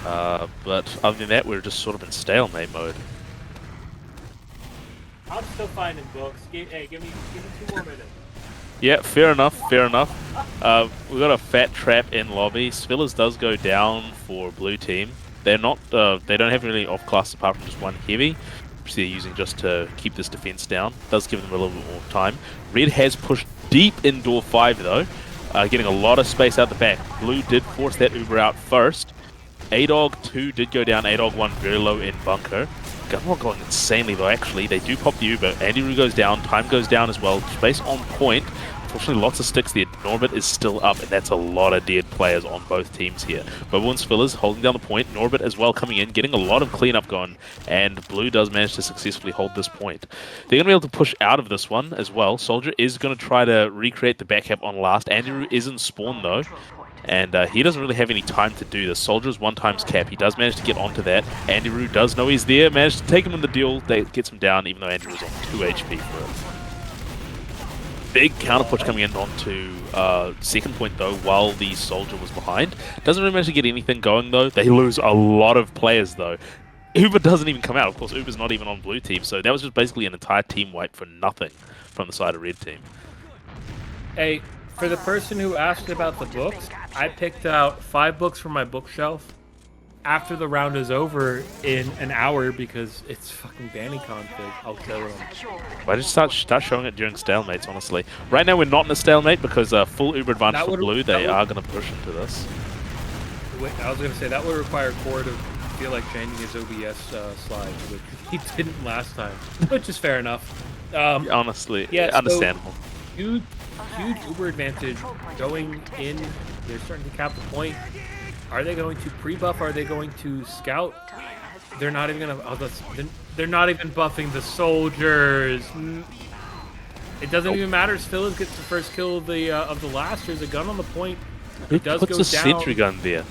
But other than that, we're just sort of in stalemate mode. I'm still finding books. Hey, give me 2 more minutes. Yeah, fair enough, fair enough. We've got a fat trap in lobby. Spillers does go down for blue team. They're not, they don't have really off class apart from just one heavy, which they're using just to keep this defense down. Does give them a little bit more time. Red has pushed deep in door 5 though, getting a lot of space out the back. Blue did force that Uber out first. ADOG 2 did go down, ADOG 1 very low in bunker. Gunwrong going insanely though, actually. They do pop the Uber. Andy Roo goes down, time goes down as well. Space on point. Unfortunately, lots of sticks there. Norbert is still up, and that's a lot of dead players on both teams here. Bobo and Spillers holding down the point. Norbert as well coming in, getting a lot of cleanup going, and Blue does manage to successfully hold this point. They're going to be able to push out of this one as well. Soldier is going to try to recreate the back cap on last. Andy Roo is in spawn though, and he doesn't really have any time to do this. Soldier's 1x cap. He does manage to get onto that. Andy Roo does know he's there. Managed to take him in the deal. That gets him down, even though Andy Roo's on 2 HP for it. Big counter push coming in onto second point though, while the Soldier was behind. Doesn't really manage to get anything going though. They lose a lot of players though. Uber doesn't even come out. Of course, Uber's not even on blue team, so that was just basically an entire team wipe for nothing from the side of red team. Hey, for the person who asked about the books, I picked out 5 books from my bookshelf after the round is over in an hour because it's fucking banning config. I'll kill them. Why did you start showing it during stalemates, honestly? Right now we're not in a stalemate because full Uber advantage for blue. They are going to push into this. I was going to say, that would require Core to feel like changing his OBS slides, which he didn't last time, which is fair enough. Honestly, yeah, understandable. So huge Uber advantage going in. They're starting to cap the point. Are they going to pre-buff? Are they going to scout? They're not even gonna. They're not even buffing the soldiers. It doesn't even matter. Phyllis gets the first kill of the last. There's a gun on the point. Who puts a sentry gun there?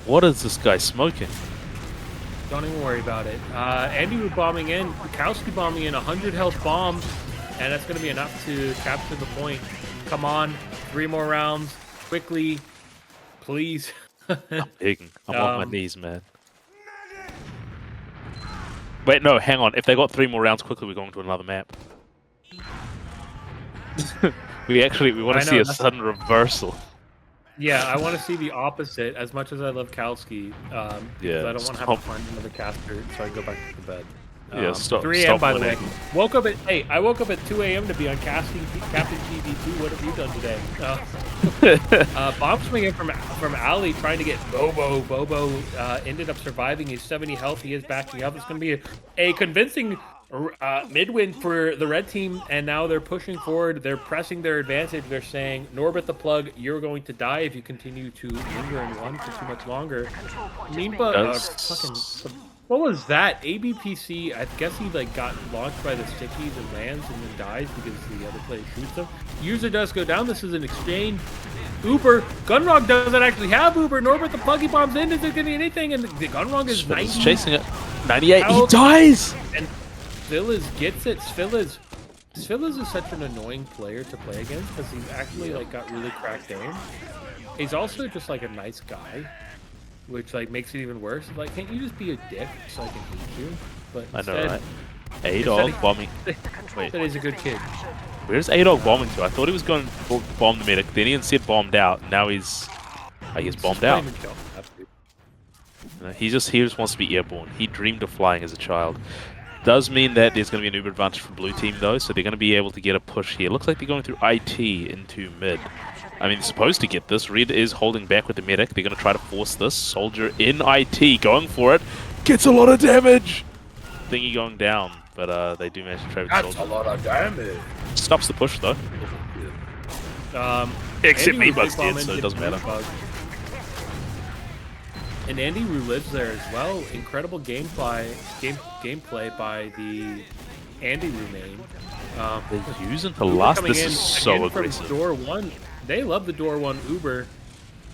What is this guy smoking? Don't even worry about it. Andy Roo bombing in. Bukowski bombing in. 100 health bomb, and that's gonna be enough to capture the point. Come on, 3 more rounds quickly, please. I'm begging. I'm on my knees, man. Wait, no, hang on. If they got 3 more rounds quickly, we're going to another map. we want to see a sudden reversal. Yeah, I want to see the opposite. As much as I love Kalski, because I don't want to have to find another caster, so I go back to bed. Yeah, stop. 3 a.m. by the way. I woke up at 2 a.m. to be on CappingTV 2. What have you done today? Bomb swinging from Ali, trying to get Bobo. Bobo ended up surviving. He's 70 health. He is backing up. It's going to be a convincing mid-win for the red team, and now they're pushing forward. They're pressing their advantage. They're saying, Norbert the Plug, you're going to die if you continue to linger in 1 for too much longer. What was that? ABPC, I guess he got launched by the stickies and lands and then dies because the other player shoots him. User does go down. This is an exchange. Uber. Gunwrong doesn't actually have Uber. Norbert the Pluggy bombs in. Is it going to be anything? And the Gunwrong is 90. He's chasing it. 98. He dies! And Svillas gets it. Svillas is such an annoying player to play against because he's actually got really cracked aim. He's also just a nice guy, which makes it even worse. Can't you just be a dick so I can hate you? But I know, right? A-Dog bombing. Wait, that is a good kid. Where's A-Dog bombing to? I thought he was going to bomb the medic. Then he instead bombed out. Now he's, I guess, bombed out. He just wants to be airborne. He dreamed of flying as a child. Does mean that there's going to be an uber advantage for blue team though, so they're going to be able to get a push here. Looks like they're going through IT into mid. I mean, they're supposed to get this. Red is holding back with the medic. They're going to try to force this. Soldier in IT, going for it. Gets a lot of damage. Thingy going down, but they do manage to trade with Soldier. That's a lot of damage. Stops the push though. Except Meatbug's dead, so it doesn't matter. And Andy Roo lives there as well. Incredible gameplay by the Andy Roo main. They're using to last. This is so aggressive. Door one, they love the door one Uber.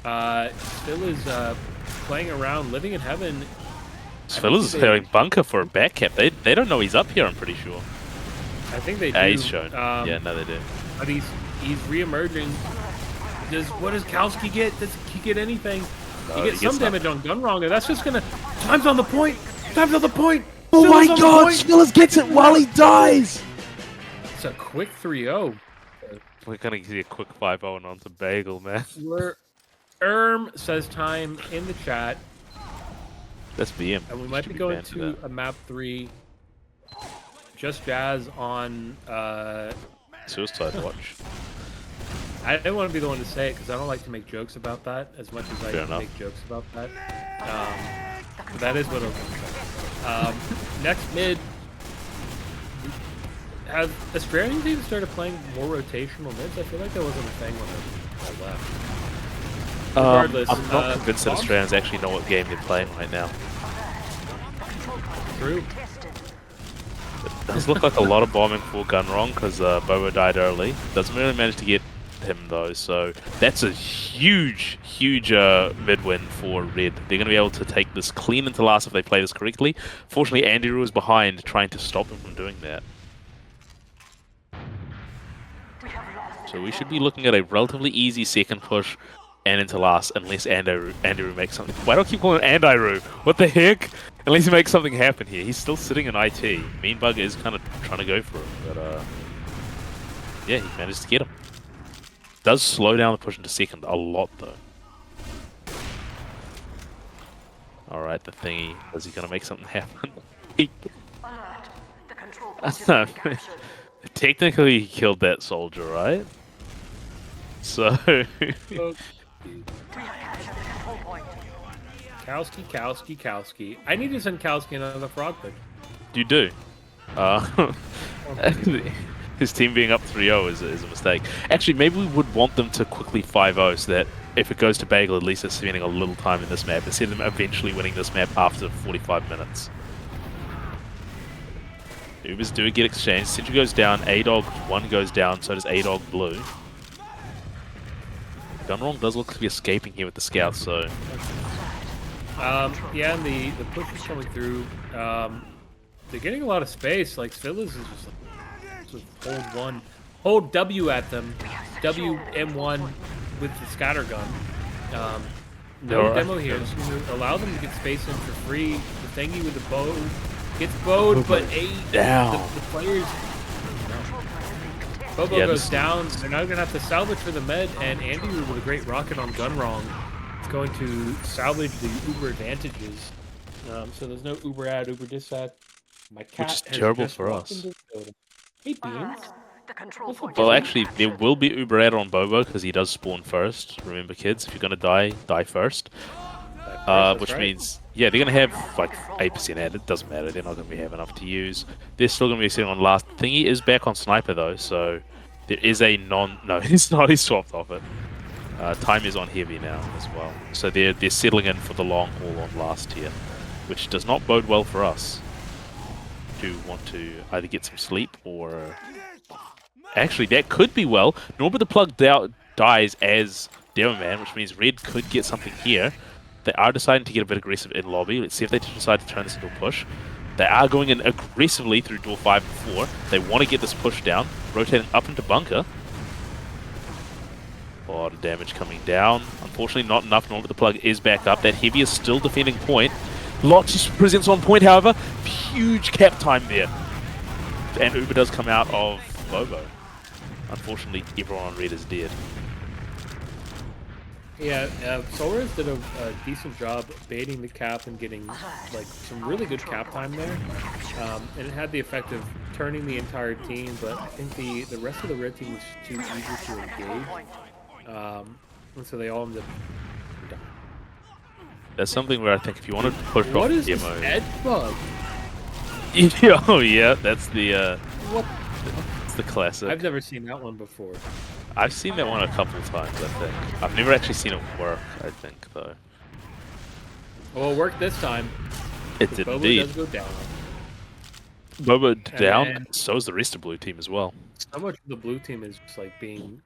Still is playing around, living in heaven. Phil is playing bunker for a back cap. They don't know he's up here. I'm pretty sure. I think they do. He's shown. Yeah, no, they do. But he's re-emerging. What does Kowski get? Does he get anything? No, he gets some damage on Gunwrong, and that's just gonna. Time's on the point. Time's on the point. Oh my God! Spillers gets it while he dies. It's a quick 3-0. We're gonna get a quick 5-0 and onto Bagel, man. Says time in the chat. That's BM. And we might be going to a map 3. Just Jazz on Suicide Watch. I didn't want to be the one to say it because I don't like to make jokes about that as much as I make jokes about that. But that is what I was going to say. Next mid, have Australian teams started playing more rotational mids? I feel like that wasn't a thing when I left. Regardless, I'm not convinced that Australians actually know what game they're playing right now. True. It does look like a lot of bombing for Gunwrong because Bobo died early. Doesn't really manage to get him though, so that's a huge mid win for Red. They're going to be able to take this clean into last if they play this correctly. Fortunately, Andy Roo is behind trying to stop him from doing that. So we should be looking at a relatively easy second push and into last, unless Andy Roo makes something. Why do I keep calling him Andy Roo? What the heck? Unless he makes something happen here. He's still sitting in IT. Meanbug is kind of trying to go for him, but yeah, he managed to get him. Does slow down the push into second a lot though. Alright, the thingy. Is he going to make something happen? Technically he killed that soldier, right? So... Kowski. I need to send Kowski another frog pick. You do. His team being up 3-0 is a mistake. Actually, maybe we would want them to quickly 5-0 so that if it goes to Bagel, at least they're spending a little time in this map instead of them eventually winning this map after 45 minutes. Ubers do get exchanged. Sentry goes down, A-Dog 1 goes down, so does A-Dog Blue. Gunwrong does look to be escaping here with the scouts, so... yeah, and the push is coming through. They're getting a lot of space. Like, Phyllis is just like, hold W at them. WM1 with the scatter gun. No demo here. Just going to allow them to get space in for free. The thingy with the bow gets bowed, but the players... Bobo goes down. They're now going to have to salvage for the med, and Andy with a great rocket on Gunwrong is going to salvage the Uber advantages. So there's no Uber ad, Uber disad. My cat which is terrible for us. Hey, Beans. Well, actually, there will be Uber ad on Bobo because he does spawn first. Remember, kids, if you're going to die first. Which means, yeah, they're going to have like 8% ad. It doesn't matter. They're not going to have enough to use. They're still going to be sitting on last. Thingy is back on Sniper though, so there is a no, he's not. He swapped off it. Time is on Heavy now as well. So they're settling in for the long haul on last here, which does not bode well for us. Do want to either get some sleep or... Actually, that could be well. Norbert the Plug dies as Demoman, which means Red could get something here. They are deciding to get a bit aggressive in lobby. Let's see if they decide to turn this into a push. They are going in aggressively through door 5 and 4. They want to get this push down, rotating up into bunker. A lot of damage coming down. Unfortunately, not enough. Norbert the Plug is back up. That Heavy is still defending point. Lots of presence on point, however. Huge cap time there. and Uber does come out of Bobo. Unfortunately, everyone on red is dead. Yeah, Solars did a decent job baiting the cap and getting like some really good cap time there, and it had the effect of turning the entire team. But I think the rest of the red team was too easy to engage, and so they all ended up dying. That's something where I think if you want to push What off is this demo, edge bug? oh yeah, that's the What? it's the classic. I've never seen that one before. I've seen that one a couple of times, I think. I've never actually seen it work, I think, though. Well, it worked this time. It did Bobo indeed. does go down. Bobo down, then- so is the rest of blue team as well. So much of the blue team is just like being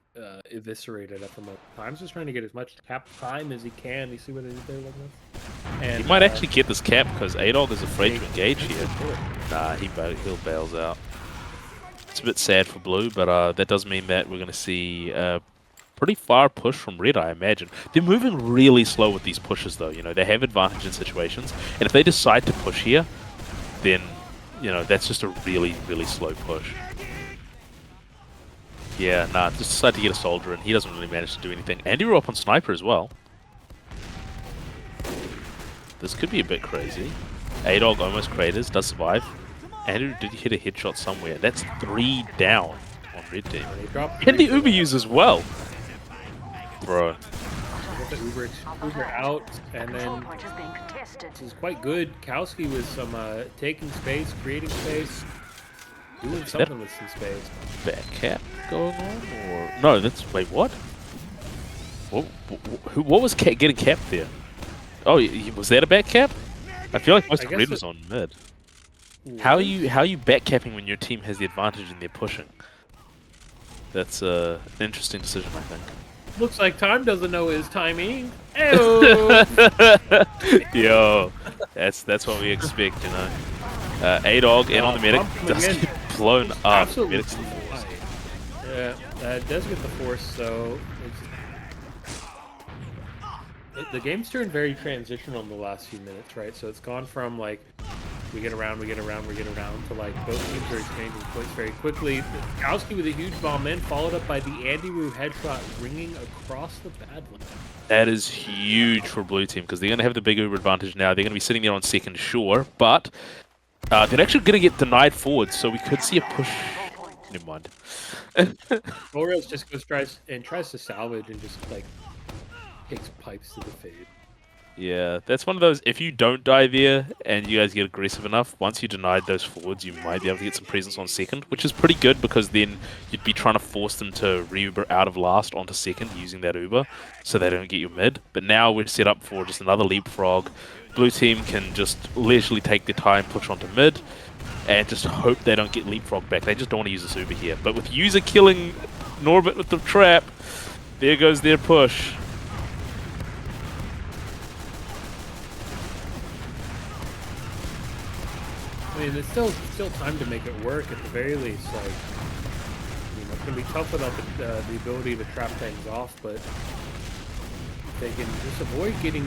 eviscerated at the moment. Time's just trying to get as much cap time as he can. You see what it is there, Luggnuts? And He might actually get this cap because Adog is afraid to engage here. Nah, he'll bails out. It's a bit sad for blue, but that does mean that we're going to see a pretty far push from red, I imagine. They're moving really slow with these pushes, though. You know, they have advantage in situations, and if they decide to push here, then, you know, that's just a really, really slow push. Yeah, nah, just decide to get a soldier, and he doesn't really manage to do anything. And you're up on sniper as well. This could be a bit crazy. Adog almost craters, does survive. Andrew did hit a headshot somewhere. That's 3 down on red team. And the Uber use as well. Bro. Get the Uber out, and then this is quite good. Kowski with some taking space, creating space, doing something with some space. Back cap going on? Or no, that's... Wait, what? What was getting capped there? Oh, was that a back cap? I feel like most of red was on mid. How are you back capping when your team has the advantage and they're pushing? That's an interesting decision, I think. Looks like Time doesn't know his timing. Ew. Yo, that's what we expect, you know. Adog in on the medic does get blown up. Absolutely. Medic's the force. Yeah, it does get the force, so the game's turned very transitional in the last few minutes, right? So it's gone from like we get around to like both teams are exchanging points very quickly. Kowski with a huge bomb in, followed up by the Andy Wu headshot ringing across the Badlands. That is huge for blue team because they're going to have the big Uber advantage now. They're going to be sitting there on second, sure, but they're actually going to get denied forward, so we could see a push. Never mind. Orioles just tries to salvage and just like takes pipes to the fade. Yeah, that's one of those, if you don't die there and you guys get aggressive enough, once you denied those forwards, you might be able to get some presence on second, which is pretty good because then you'd be trying to force them to re-Uber out of last onto second using that Uber so they don't get you mid. But now we're set up for just another leapfrog. Blue team can just leisurely take their time, push onto mid, and just hope they don't get leapfrog back. They just don't want to use this Uber here. But with user killing Norbit with the trap, there goes their push. I mean, there's still time to make it work at the very least. Like, you know, it's gonna be tough without the ability to trap things off, but if they can just avoid getting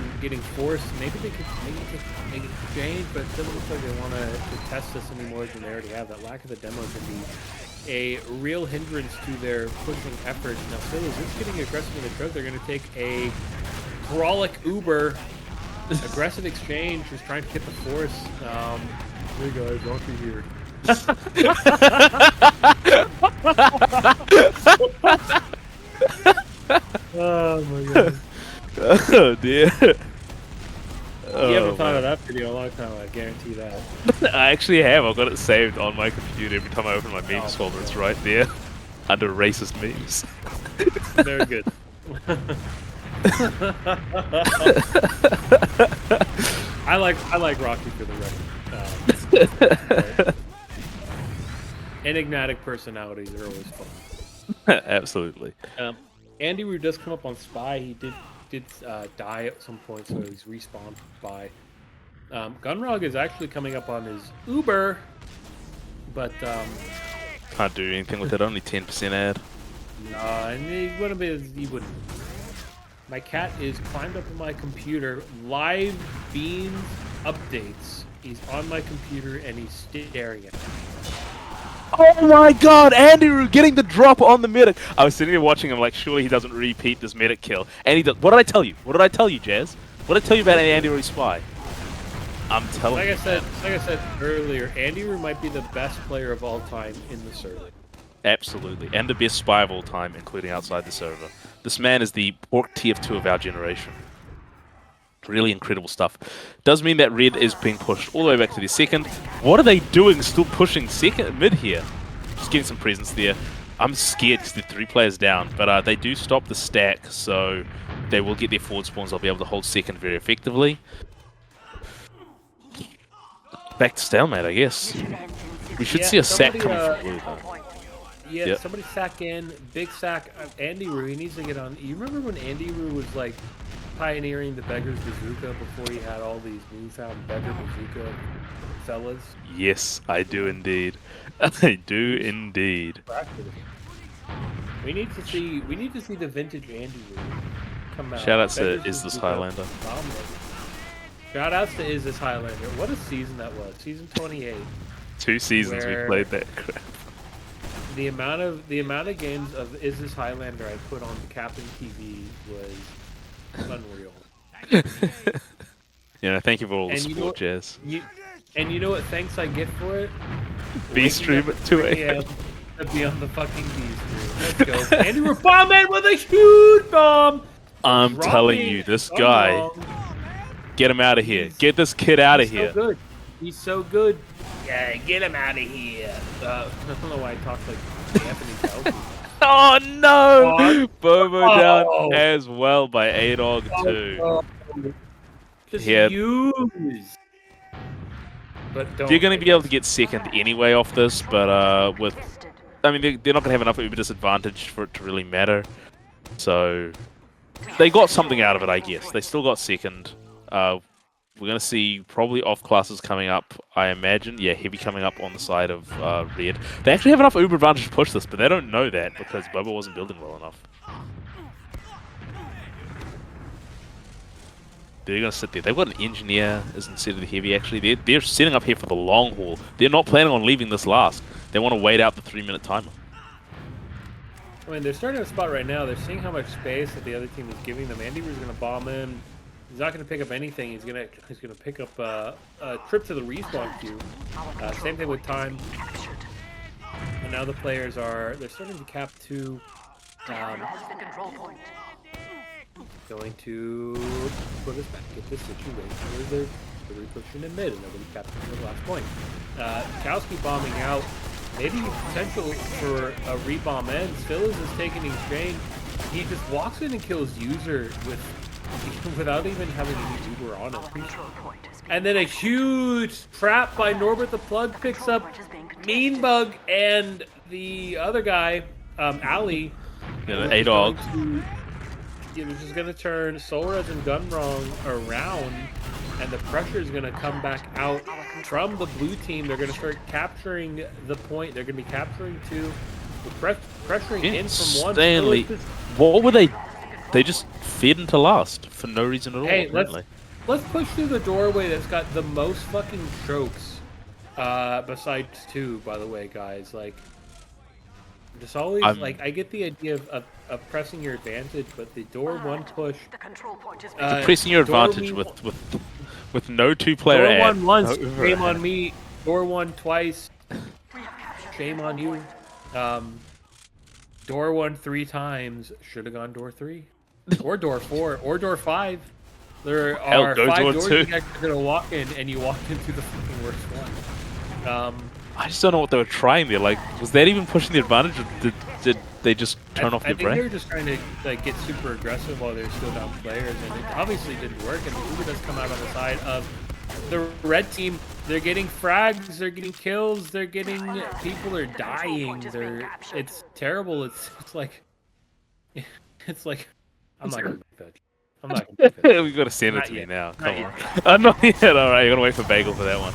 forced, maybe they could make it exchange. But it doesn't look like they want to test this any more than they already have. That lack of a demo could be a real hindrance to their pushing efforts. Now, still, is this getting aggressive in the choke? They're gonna take a Brawlic Uber, aggressive exchange, just trying to get the force. Hey guys, Rocky here. Oh my god. Oh dear. You haven't thought of that video in a long time, I guarantee that. I actually have. I've got it saved on my computer every time I open my memes folder. It's right there under racist memes. Very good. I like Rocky for the record. Enigmatic personalities are always fun. Absolutely. Andy Wu does come up on Spy. He did die at some point, so he's respawned Spy. Gunrog is actually coming up on his Uber, but can't do anything with it. Only 10% ad. and he wouldn't. My cat is climbed up on my computer. Live beams updates. He's on my computer and he's staring at me. Oh my god, Andy getting the drop on the medic. I was sitting there watching him like, surely he doesn't repeat this medic kill. And he does. What did I tell you? What did I tell you, Jazz? What did I tell you about Andy Spy? I'm telling you. Like I said earlier, Andy Roo might be the best player of all time in the server. Absolutely. And the best spy of all time, including outside the server. This man is the pork TF2 of our generation. Really incredible stuff. Does mean that red is being pushed all the way back to the second. What are they doing still pushing second mid here? Just getting some presence there. I'm scared because they're 3 players down, but they do stop the stack, so they will get their forward spawns. They'll be able to hold second very effectively. Back to stalemate, I guess. We should see a sack coming from blue, though. Yeah, Yep. somebody sack in, big sack. Andy Roo, he needs to get on. You remember when Andy Roo was like pioneering the Beggar's Bazooka before he had all these newfound Beggar Bazooka fellas? Yes, I do indeed. I do indeed. We need to see the vintage Andy Roo come out. Shoutouts to Beggar's Is This Bazooka Highlander. dominated. Shoutouts to Is This Highlander. What a season that was. Season 28. 2 seasons we Where- played that crap. The amount of games of Is This Highlander I put on the CappingTV was unreal. Yeah, thank you for all the And you know support, what- Jazz. And you know what thanks I get for it? B stream at 2 a.m. To be on the fucking B stream. Let's go. Andy, we're bombing with a huge bomb! I'm Dropping telling you, this bomb guy, bomb. get him out of here. Get this kid out of He's here. so good. He's so good. Yeah, get him out of here. I don't know why I talk like Anthony Bell. Oh no! Oh. Bobo Oh. down as well by A-Dog too. Just Yeah. use. But don't. You're going to be able to get second anyway off this, but with... I mean, they're not going to have enough of a disadvantage for it to really matter. So, they got something out of it, I guess. They still got second. We're going to see probably off classes coming up, I imagine. Yeah, heavy coming up on the side of red. They actually have enough uber advantage to push this, but they don't know that because Bobo wasn't building well enough. They're going to sit there. They've got an engineer as instead of the heavy, actually. They're setting up here for the long haul. They're not planning on leaving this last. They want to wait out the 3-minute timer. I mean, they're starting a spot right now. They're seeing how much space that the other team is giving them. Andy Roo's going to bomb in. He's not going to pick up anything. He's going to pick up a trip to the respawn queue. Same thing with time. And now the players they're starting to cap 2. Going to put us back at this situation where they're really pushing in mid and nobody capturing the last point. Kowski bombing out. Maybe potential for a rebomb ends. Phyllis is taking exchange. He just walks in and kills user without even having any Uber on him. And then a huge trap by Norbert the Plug picks up Meanbug and the other guy, Ali. Yeah, A-Dog. It was just going to turn Solres and Gunwrong around, and the pressure is going to come back out from the blue team. They're going to start capturing the point. They're going to be capturing 2. Pressuring in from 1. Stanley, what were they? They just fed into last for no reason at all. Hey, apparently. let's push through the doorway that's got the most fucking strokes. Besides 2, by the way, guys. Like, just always, like, I get the idea of pressing your advantage, but the door 1 push... Pressing your advantage with no 2-player Door ad. 1 once, No shame ad. on me. Door 1 twice, shame on you. Door 1 3 times, should have gone door 3. Or door 4, or door 5. There Hell, are go 5 door doors 2. you guys are going to walk in, and you walked into the fucking worst one. I just don't know what they were trying there. Like, was that even pushing the advantage, or did they just turn off I their think they brain? were just trying to like get super aggressive while they're still down players, and it obviously didn't work. And the Uber does come out on the side of the red team. They're getting frags, they're getting kills, they're getting people are dying. It's terrible. It's like I'm not gonna make that. I'm not gonna make that. We've got to send it Not to me yet. now. Not Come yet. on. Not yet. All right, you're gonna wait for Bagel for that one.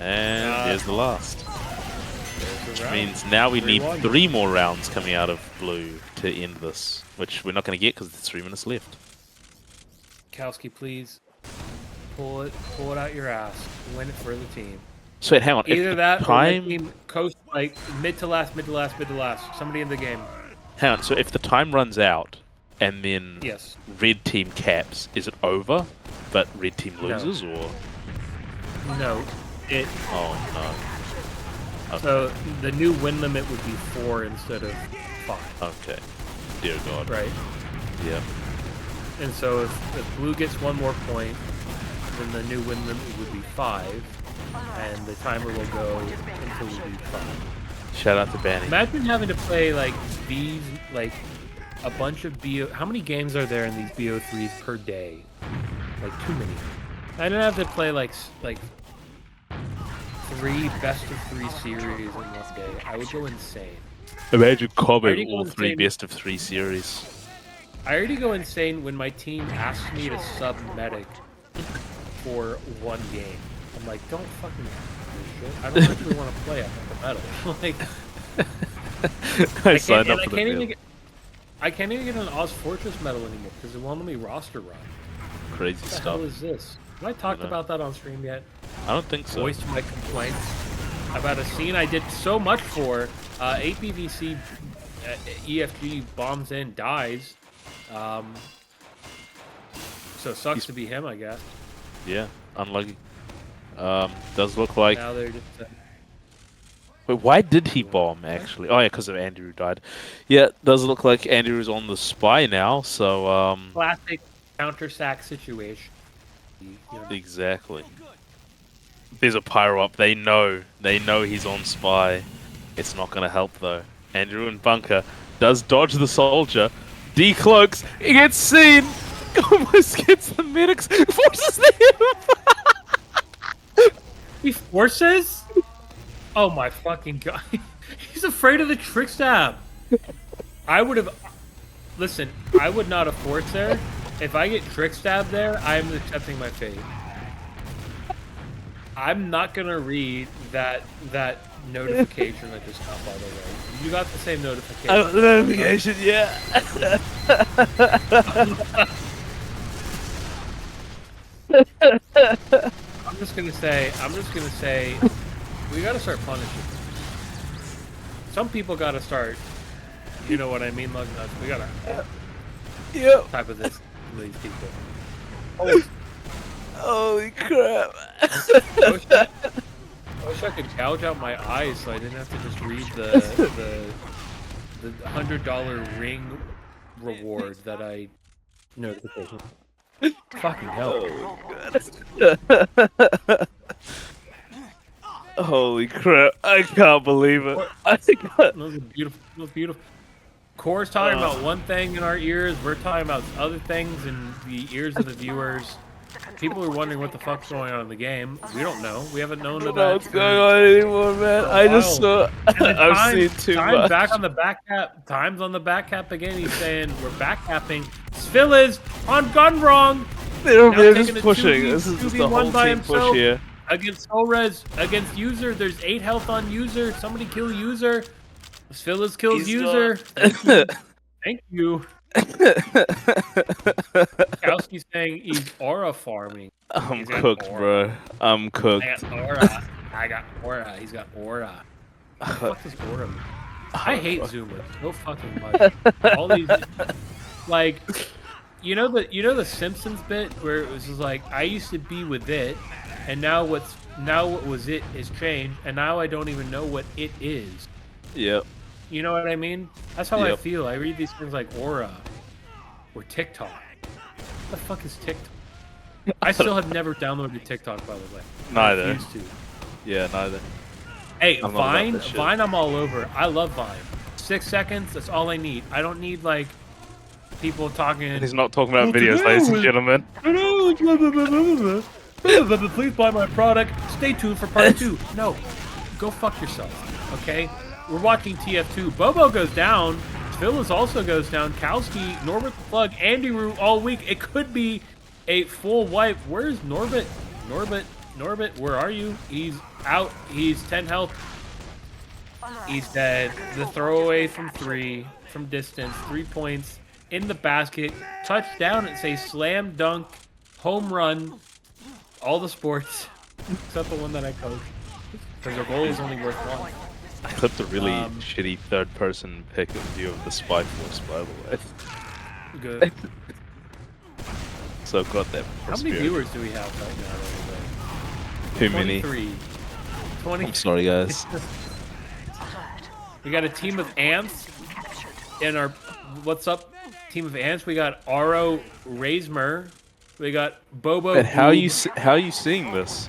And there's the last. There's the Which round. means now we need 3-1. 3 more rounds coming out of blue to end this, which we're not going to get because there's 3 minutes left. Kowski, please pull it out your ass. Win it for the team. So wait, hang on. Either if that the time... or my team coast like mid to last. Somebody in the game. Hang on. So if the time runs out and then Yes. red team caps, is it over? But red team loses, or? No. It. Oh no. Okay. So the new win limit would be 4 instead of 5. Okay. Dear God. Right. Yeah. And so if blue gets 1 more point, then the new win limit would be 5, and the timer will go until we do 5. Shout out to Banny. Imagine having to play like these, like a bunch of BO. How many games are there in these BO3s per day? Like too many. I don't have to play like 3 best of 3 series in one day. I would go insane. Imagine I already combing go all 3 insane. best of 3 series. I already go insane when my team asks me to sub medic for 1 game. I'm like, don't fucking do this shit. I don't actually want to play at the metal. Like, I signed up for the can't even get an Oz Fortress medal anymore because it won't let me roster run. Crazy What the stuff. hell is this? Have I talked about that on stream yet? I don't think so. Voiced my complaints about a scene I did so much for. 8BVC EFG bombs in, dies. So it sucks to be him, I guess. Yeah, unlucky. Does look like... Now they're just... Wait, why did he bomb, actually? Oh, yeah, because of Andrew died. Yeah, does look like Andrew's on the spy now, so... Classic counter-sack situation. You know. Exactly. There's a pyro up. They know he's on spy. It's not going to help, though. Andrew in bunker does dodge the soldier. Decloaks. He gets seen. Almost gets the medics. Forces them. He forces? Oh my fucking god. He's afraid of the trick stab. I would have... Listen, I would not have forced there. If I get trick stabbed there, I'm accepting my fate. I'm not gonna read that notification that just got, by the way. You got the same notification. I got the notification, yeah. I'm just gonna say, we gotta start punishing. Some people gotta start, you know what I mean, Luggnuts? We gotta type of this to these people. Holy crap. I wish I could gouge out my eyes so I didn't have to just read the $100 ring reward that I notification. Fucking hell. Holy crap. I can't believe it. That was beautiful. That was beautiful. Core's talking about one thing in our ears. We're talking about other things in the ears of the viewers. People are wondering what the fuck's going on in the game. We don't know. We haven't known I don't that. know what's going on anymore, man. I just saw... I've seen too much. Back on the back cap. Time's on the back cap again. He's saying we're back capping. Spill is on gun wrong. They're just pushing. This is just the whole team push here. Against Solres, against user. There's 8 health on user. Somebody kill user. Phyllis kills user. Thank you. Kowski's saying he's aura farming. I'm cooked, bro. I'm cooked. I got aura. I got aura. He's got aura. What the fuck is aura mean? I hate Zoomers so fucking much. All these, like, you know the Simpsons bit where it was just like, I used to be with it, and now what was it is changed, and now I don't even know what it is. Yep. You know what I mean? That's how I feel. I read these things like Aura or TikTok. What the fuck is TikTok? I still have never downloaded TikTok, by the way. Neither. I refuse to. Yeah, neither. Hey, Vine, I'm all over. I love Vine. 6 seconds, that's all I need. I don't need, like, people talking... He's not talking about videos, ladies and gentlemen. Please buy my product. Stay tuned for part 2. No, go fuck yourself, okay? We're watching TF2. Bobo goes down. Phyllis also goes down. Kowski, Norbert the Plug, Andy Roo all week. It could be a full wipe. Where's Norbert? Norbert, where are you? He's out. He's 10 health. He's dead. The throwaway from 3, from distance. 3 points in the basket. Touchdown. It's a slam dunk, home run. All the sports, except the one that I coach. because their goal is only worth 1. I clipped a really shitty third-person pick of view of the Spy Force, by the way. Good. So I've got that. How many viewers do we have right now? Too many. 20. I'm sorry, guys. We got a team of ants in our what's up team of ants. We got Aro Razmer. We got Bobo. But how are you seeing this?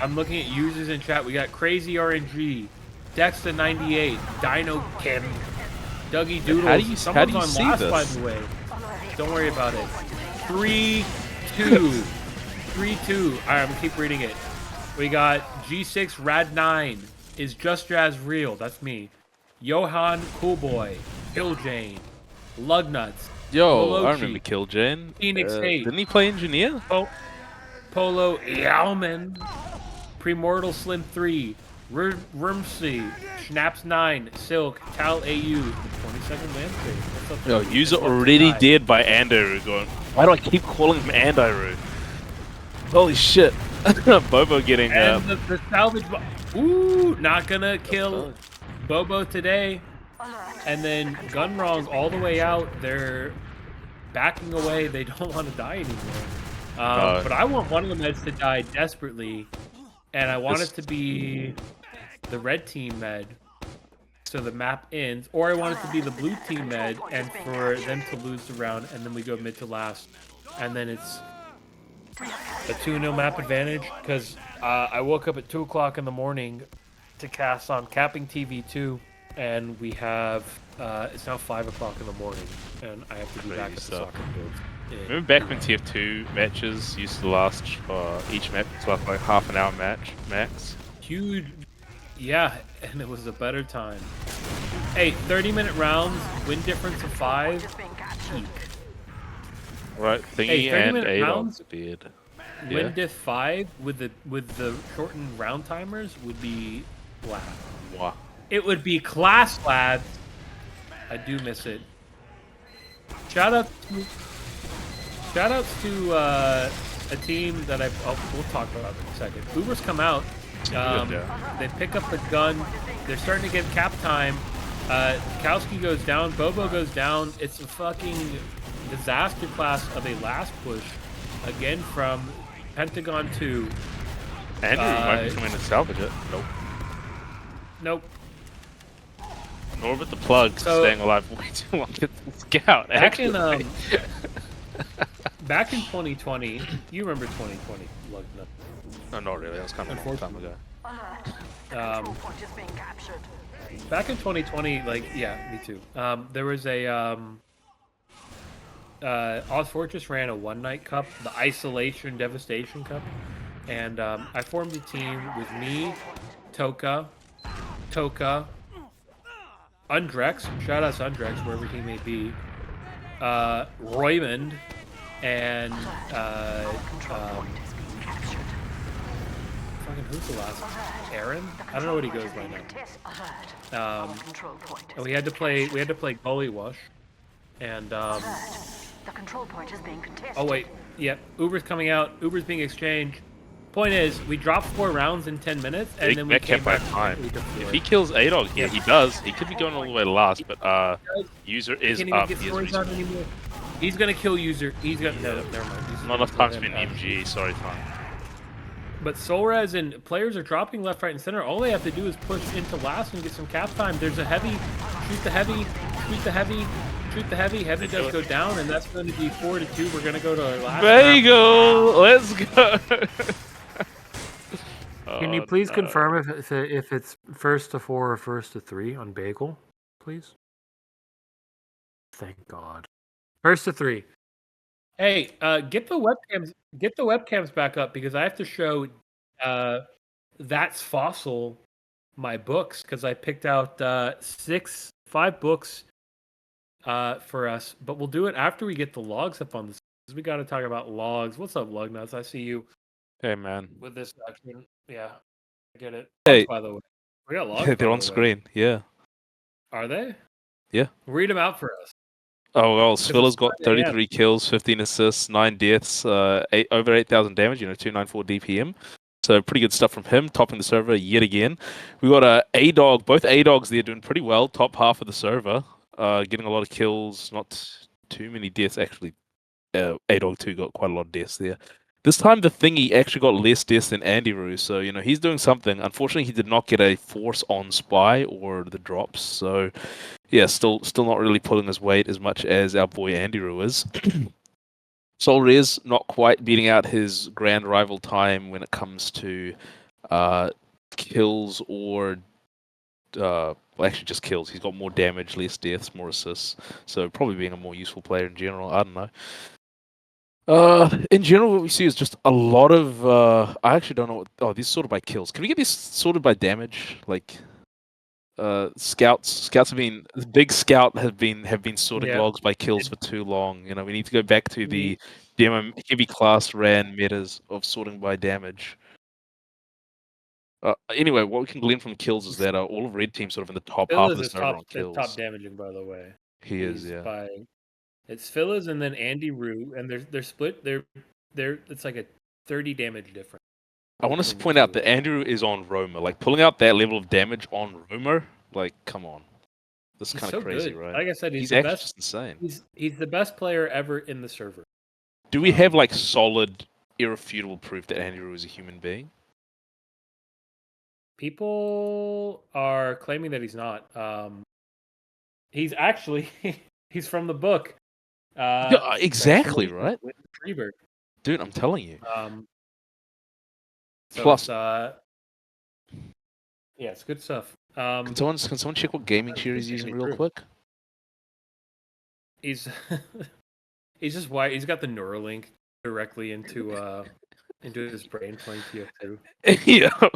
I'm looking at users in chat. We got Crazy RNG, Dexter98, Dino Kim, Dougie Doodles. How do you see last, this? by the way. Don't worry about it. 3-2. 3-2. Alright, I'm gonna keep reading it. We got G6 Rad9 is Just Jazz Real. That's me. Johan Coolboy, Killjane, Luggnuts. Yo, Polochi, I remember Killjane. Phoenix 8. Didn't he play engineer? Polo Yalman, Premortal Slim 3, Rumsey, Schnaps 9, Silk, Cal AU, 22nd Landscape. What's up? Yo, user already dead by Andaru going, why do I keep calling him Andaru? Holy shit. Bobo getting and the salvage ooh, not gonna kill Bobo today. And then Gunwrong's all the way out. They're backing away. They don't want to die anymore. But I want one of the meds to die desperately. And I want it to be the red team med. So the map ends. Or I want it to be the blue team med and for them to lose the round. And then we go mid to last. And then it's a 2-0 map advantage. Because I woke up at 2 o'clock in the morning to cast on CappingTV 2. And we have, it's now 5 o'clock in the morning, and I have to be back at the soccer field. Remember back when TF2 matches used to last, each match was like half an hour match, max? Huge, yeah, and it was a better time. Hey, 30-minute rounds, win difference of 5, peak. Right, Thingy and A-Dog's beard. Win diff 5 with the shortened round timers would be wow. Wow. It would be class, lads. I do miss it. Shoutouts to a team that we'll talk about in a second. Ubers come out. They pick up the gun. They're starting to get cap time. Kowski goes down. Bobo goes down. It's a fucking disaster class of a last push. Again from Pentagon 2. Andrew might be coming to salvage it. Nope. Nope. Norbert the Plug staying alive way too long at the scout. Back in 2020, you remember 2020, Luggnuts? No, not really. That was kind of a long time ago. Back in 2020, like, yeah, me too. There was a Oz Fortress ran a one-night cup, the Isolation Devastation Cup, and I formed a team with me, Toka, Undrex, shout out to Undrex, wherever he may be, Roymond, and fucking who's the last one? Aaron? I don't know what he goes by now. And we had to play Gully Wash, and the control point is being contested. oh wait, yeah, Uber's coming out. Uber's being exchanged. Point is, we dropped 4 rounds in 10 minutes, and then we came back. If he kills A-Dog here, he does. He could be going all the way to last, but user is up. He's gonna kill user. He's gonna. No, never mind. Not enough time to be an MG. Sorry, fine. But Solraz and players are dropping left, right, and center. All they have to do is push into last and get some cap time. There's a heavy. Shoot the heavy. Shoot the heavy. Shoot the heavy. Heavy does go down, and that's going to be 4-2. We're gonna go to our last. Bagel, let's go. Can you please confirm if it's 1st to 4 or 1st to 3 on Bagel, please? Thank God. 1st to 3. Hey, get the webcams back up because I have to show That's Fossil my books because I picked out 5 books for us, but we'll do it after we get the logs up on this. We got to talk about logs. What's up, Luggnuts? I see you. Hey, man. With this action. Yeah, I get it. Hey. By the way, we got logs. They're on screen. Yeah. Are they? Yeah. Read them out for us. Oh, well, Svilla's got 33 kills, 15 assists, 9 deaths, over 8,000 damage, 294 DPM. So pretty good stuff from him, topping the server yet again. We got A-Dog, both A-Dogs there doing pretty well, top half of the server, getting a lot of kills, not too many deaths actually. A-Dog 2 got quite a lot of deaths there. This time the Thingy actually got less deaths than Andy Roo, so he's doing something. Unfortunately, he did not get a force on Spy or the drops, so yeah, still not really pulling his weight as much as our boy Andy Roo is. Solrez not quite beating out his grand rival time when it comes to kills or well, actually just kills. He's got more damage, less deaths, more assists, so probably being a more useful player in general. I don't know. In general, what we see is just a lot of. I actually don't know what. Oh, these sorted by kills. Can we get these sorted by damage? Like, scouts have been big scout have been sorting logs by kills for too long. We need to go back to the demo heavy class ran metas of sorting by damage. Anyway, what we can glean from kills is that all of red teams sort of in the top half of the server on kills. Top damaging, by the way. He is, yeah. It's Phyllis and then Andy Roo, and they're split. They're it's like a 30 damage difference. I want to point out that Andrew is on Roamer. Like, pulling out that level of damage on Roamer, like, come on. This is kind of crazy, right? Like I said, he's the best. Just insane. He's the best player ever in the server. Do we have, like, solid, irrefutable proof that Andrew is a human being? People are claiming that he's not. He's actually... he's from the book. Yeah, exactly, right? Freebird. Dude, I'm telling you. So Plus, yeah, it's good stuff. can someone check what gaming share he's using real quick? He's just white. He's got the Neuralink directly into his brain playing TF2. Yeah.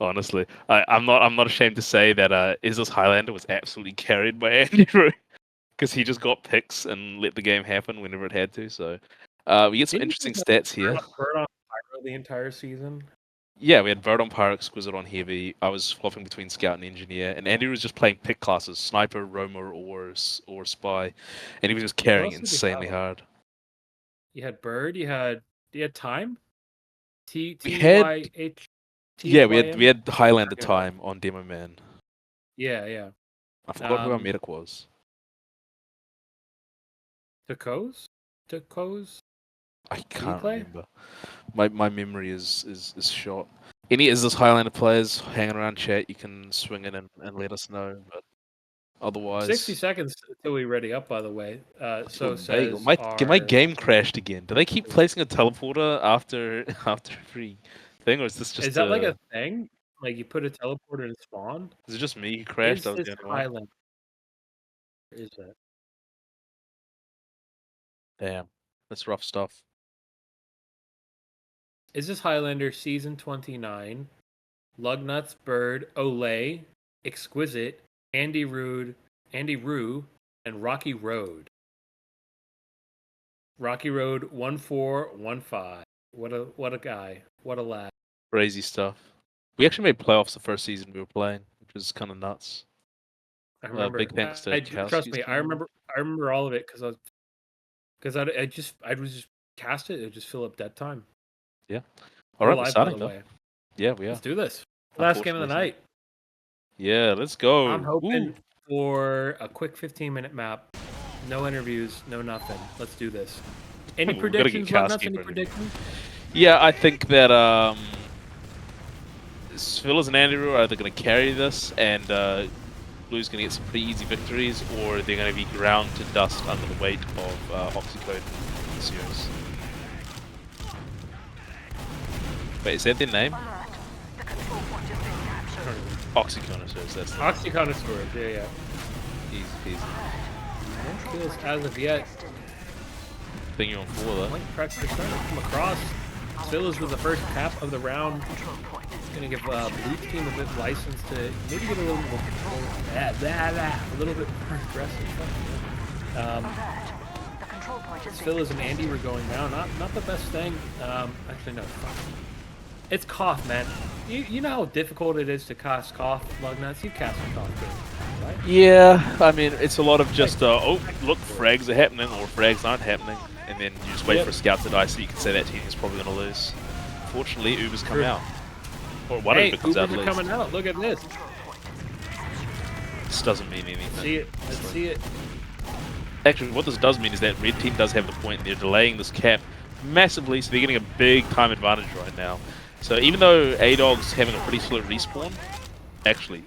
Honestly, I'm not ashamed to say that Izzos Highlander was absolutely carried by Andrew. Because he just got picks and let the game happen whenever it had to. So we get some interesting stats here. Bird on Pyro the entire season. Yeah, we had Bird on Pyro, Exquisite on Heavy. I was flopping between Scout and Engineer, and Andy was just playing pick classes: Sniper, Roamer, or Spy, and he was just carrying insanely hard. You had Bird. You had Time. We had Highlander Time on Demo Man. Yeah. I forgot who our medic was. Tacos? I can't remember. My memory is shot. Any Izzos Highlander players hanging around chat, you can swing in and let us know. But otherwise, 60 seconds until we ready up. By the way, so Bagel. says My game crashed again. Do they keep placing a teleporter after every thing, or is this just? Is that like a thing? Like you put a teleporter in spawn? Is it just me who crashed? Is this Highlander? Is that? Damn, that's rough stuff. Is this Highlander season 29? Luggnuts, Bird, Olay, Exquisite, Andy Roo, and Rocky Road. Rocky Road 1415. What a guy. What a lad. Crazy stuff. We actually made playoffs the first season we were playing, which was kind of nuts. I remember. Big thanks to trust me, I remember all of it because I would just cast it. It would just fill up dead time. Yeah. All right, we're starting though. Yeah, we are. Let's do this. Last game of the night. Yeah, let's go. I'm hoping for a quick 15-minute map. No interviews, no nothing. Let's do this. Any predictions? Any predictions? Yeah, I think that Phyllis and Andrew are either going to carry this and Blue's going to get some pretty easy victories, or they're going to be ground to dust under the weight of Oxyconnoisseurs. Wait, is that their name? Oxyconnoisseurs, that's the Oxyconnoisseurs, yeah. Easy. No kills as of yet. Think you're on 4 though. Point pressure starting to come across. Phyllis with the first cap of the round. Going to give Blue's team a bit of license to maybe get a little more a little bit more aggressive. Phyllis and Andy were going down. Not the best thing. Actually, no. It's Cough, man. You know how difficult it is to cast Cough, Luggnuts? You cast a Cough game, right? Yeah, I mean, it's a lot of just, oh, look, frags are happening, or frags aren't happening, and then you just wait for a scout to die so you can say that team is probably going to lose. unfortunately, Uber's come out. Or one Hey, Uber comes Ubers out at are least. coming out. Look at this. This doesn't mean anything. See it. Let's see it. Actually, what this does mean is that red team does have the point. They're delaying this cap massively, so they're getting a big time advantage right now. So even though A-Dog's having a pretty slow respawn, actually,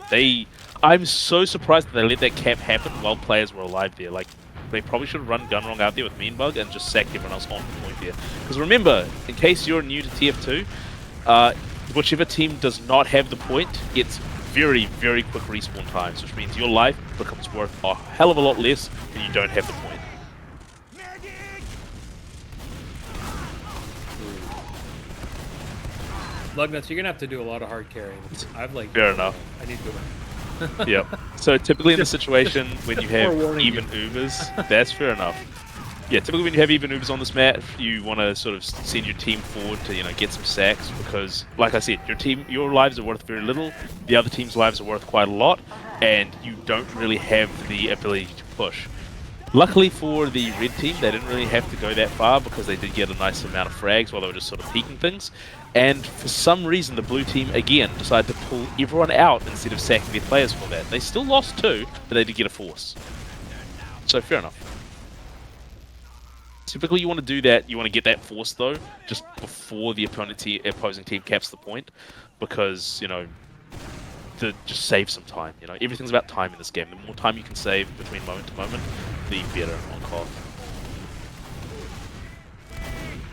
I'm so surprised that they let that cap happen while players were alive there. Like, they probably should have run Gunwrong out there with Meanbug and just sacked everyone else on the point there. Because remember, in case you're new to TF2, whichever team does not have the point gets very, very quick respawn times, which means your life becomes worth a hell of a lot less when you don't have the point. Luggnuts, you're gonna have to do a lot of hard carrying. I've like. Fair enough. I need to go back. Yep. So typically in the situation when you have forewarning even Ubers, that's fair enough. Yeah, typically when you have even Ubers on this map, you want to sort of send your team forward to, get some sacks because, like I said, your lives are worth very little, the other team's lives are worth quite a lot, and you don't really have the ability to push. Luckily for the red team, they didn't really have to go that far because they did get a nice amount of frags while they were just sort of peeking things. And for some reason, the blue team, again, decided to pull everyone out instead of sacking their players for that. They still lost 2, but they did get a force. So, fair enough. Typically, you want to do that, you want to get that force, though, just before the opposing team caps the point. Because, to just save some time. Everything's about time in this game. The more time you can save between moment to moment, the better on cost.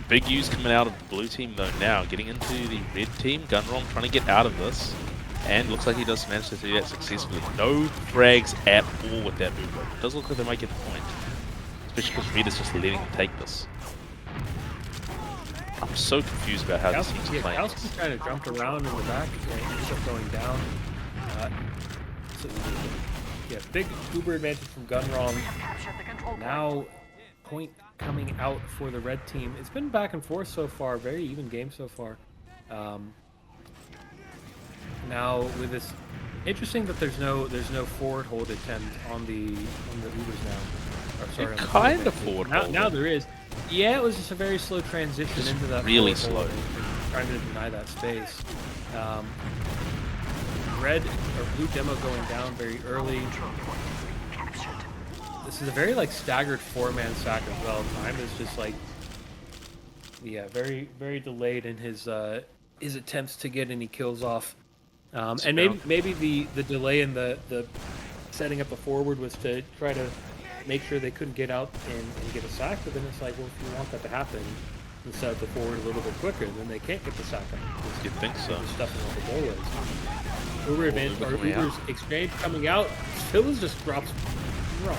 Big use coming out of the blue team though now, getting into the red team. Gunwrong trying to get out of this, and looks like he does manage to do that successfully. No frags at all with that Uber. It does look like they might get the point, especially because Red is just letting him take this. I'm so confused about how this team's playing. Kowski's trying to jump around in the back, and he ends up going down. Big Uber advantage from Gunwrong. Now, point coming out for the red team. It's been back and forth so far, very even game so far. Now with this, interesting that there's no forward hold attempt on the Ubers now. Or, sorry, kind of forward hold. Now there is. Yeah, it was just a very slow transition just into that. Really slow. Trying to deny that space. Red or blue demo going down very early. This is a very staggered 4-man sack as well. Time is just very, very delayed in his attempts to get any kills off. And maybe the delay in the setting up a forward was to try to make sure they couldn't get out and get a sack. But then it's like, well, if you want that to happen, and set up the forward a little bit quicker, then they can't get the sack up. You think so? Stuffing all the goal is. Uber advantage, or Uber's exchange coming out. Phillips just drops wrong.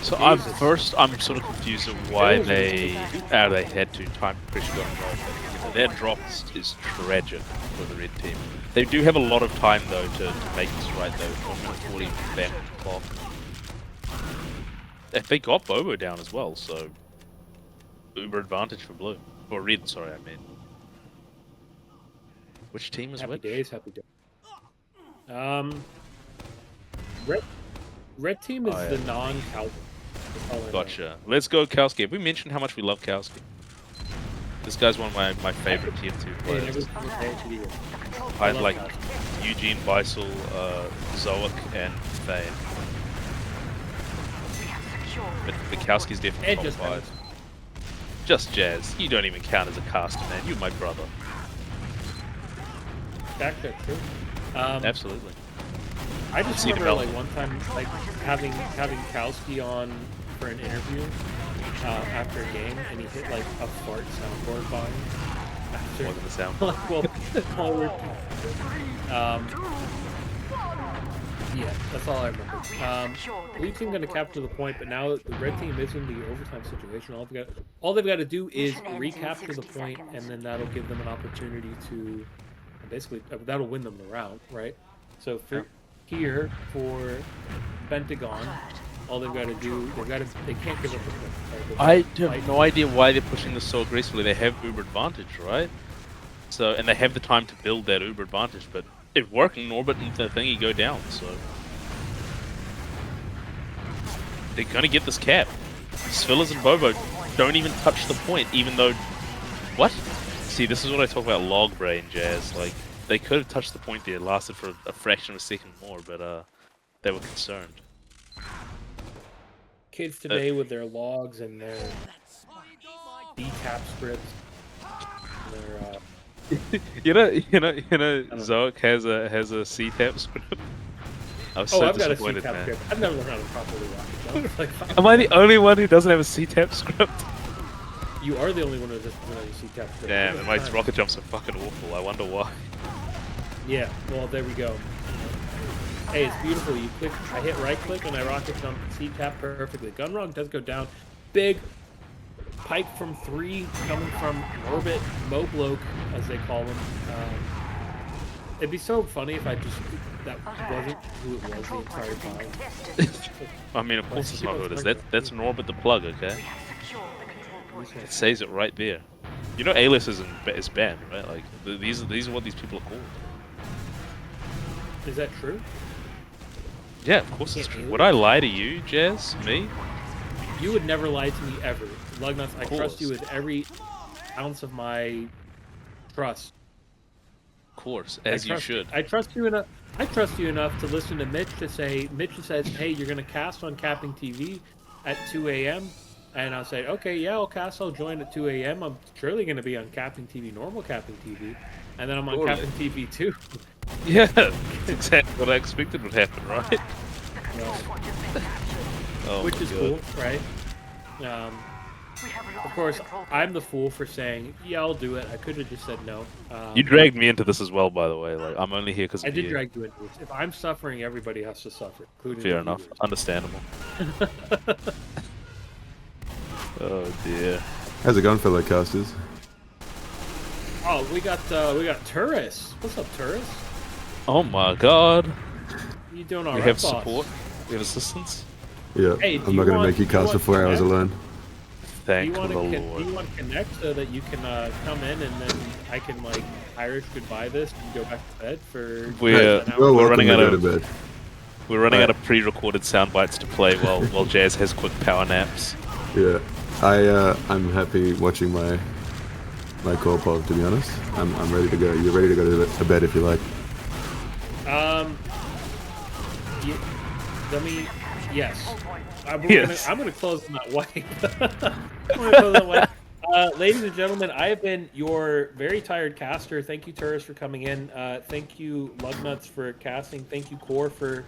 So I'm sort of confused at why they had to time pressure going wrong. That drop is tragic for the red team. They do have a lot of time though to make this right though. 1 minute 40 back on the clock. They got Bobo down as well, so Uber advantage for blue. Or red, sorry, I mean. Which team is happy which? Days, happy days. Red team is the non-Kowski. Gotcha. Let's go Kowski. Have we mentioned how much we love Kowski? This guy's one of my favorite TF2 players. I like Eugene, Beisel, Zoic, and Faye. But Kowski's definitely top 5. Just Jazz. You don't even count as a caster, man. You're my brother. Back there too. Absolutely. I just remember one time having Kowski on for an interview after a game, and he hit a fart soundboard volume. More than the sound. Yeah, that's all I remember. Blue team going to capture the point, but now the red team is in the overtime situation. All they've got to do is recapture the point, and then that'll give them an opportunity to basically that'll win them the round, right? So here for Spentagon, all they've got to do, they can't give up the point. I have no idea why they're pushing this so aggressively. They have Uber advantage, right? So, and they have the time to build that Uber advantage, but it's working. Norbert and the thingy go down, so they're gonna get this cap. Svillas and Bobo don't even touch the point, even though... What? See, this is what I talk about log brain, Jazz. Like, they could have touched the point there, lasted for a fraction of a second more, but they were concerned. Kids today with their logs and their decap scripts. Their, Zoic has a CTAP script. I was oh, so I've got a disappointed, CTAP man. script. I've never learned how to properly rocket jump. Like, Am I the only one who doesn't have a CTAP script? you are the only one who doesn't have a CTAP script. Damn, and my rocket jumps are fucking awful. I wonder why. Yeah, well, there we go. Hey, it's beautiful. You click, I hit right click and I rocket jump CTAP perfectly. Gun run does go down. Big pipe from 3 coming from Orbit Mobloke, as they call him. It'd be so funny if I just, that wasn't who it was the entire time. I mean, of course it's not who it is. That's Norbert the Plug, okay? It says it right there. You know A-list is banned, right? Like, these are what these people are called. Is that true? Yeah, of course it's true. Would I lie to you, Jazz? Me? You would never lie to me ever. Luggnuts, I trust you with every ounce of my trust. Of course, as you should. I trust you enough. I trust you enough to listen to Mitch to say, Mitch says, hey, you're going to cast on CappingTV at 2 a.m. And I'll say, okay, yeah, I'll cast. I'll join at 2 a.m. I'm surely going to be on CappingTV, normal CappingTV. And then I'm on CappingTV too. Yeah, that's exactly what I expected would happen, right? Oh, which is cool, right? Of course, I'm the fool for saying, yeah, I'll do it. I could have just said no. You dragged me into this as well, by the way. Like, I'm only here because of you. I did drag you into this. If I'm suffering, everybody has to suffer, including Fair enough. Understandable. Oh dear. How's it going, fellow casters? Oh, we got Turris. What's up, Turris? Oh my god. You doing all we right, have boss? support. We have assistance. Yeah, hey, I'm not going to make you cast for 4 hours alone. Thank the Lord. Do you want to connect so that you can come in and then I can like Irish goodbye this and go back to bed for we're running out of bed. We're running out of pre-recorded sound bites to play while Jazz has quick power naps. Yeah, I'm happy watching my call pod, to be honest. I'm ready to go. You're ready to go to bed if you like. Yes. Yes. I'm gonna close on that white. Ladies and gentlemen, I have been your very tired caster. Thank you, Turris, for coming in. Thank you, Luggnuts, for casting. Thank you, Core, for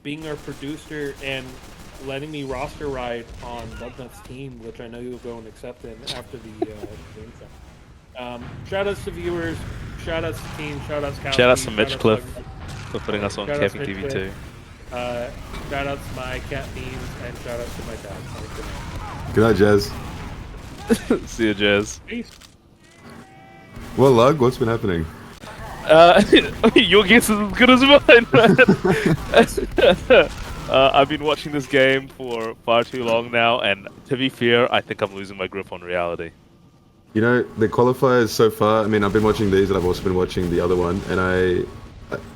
being our producer and letting me roster ride on Luggnuts' team, which I know you'll go and accept in after the game show. Shout outs to viewers, shout outs to team, shout outs to shout outs to Mitch Cliff for putting us on CappingTV too. Shout outs to my cat memes and shout outs to my dad. Good night, Jazz. See you, Jazz. Peace. Well, Lug, what's been happening? Your guess is as good as mine, man. I've been watching this game for far too long now, and to be fair, I think I'm losing my grip on reality. You know, the qualifiers so far, I mean, I've been watching these, and I've also been watching the other one, and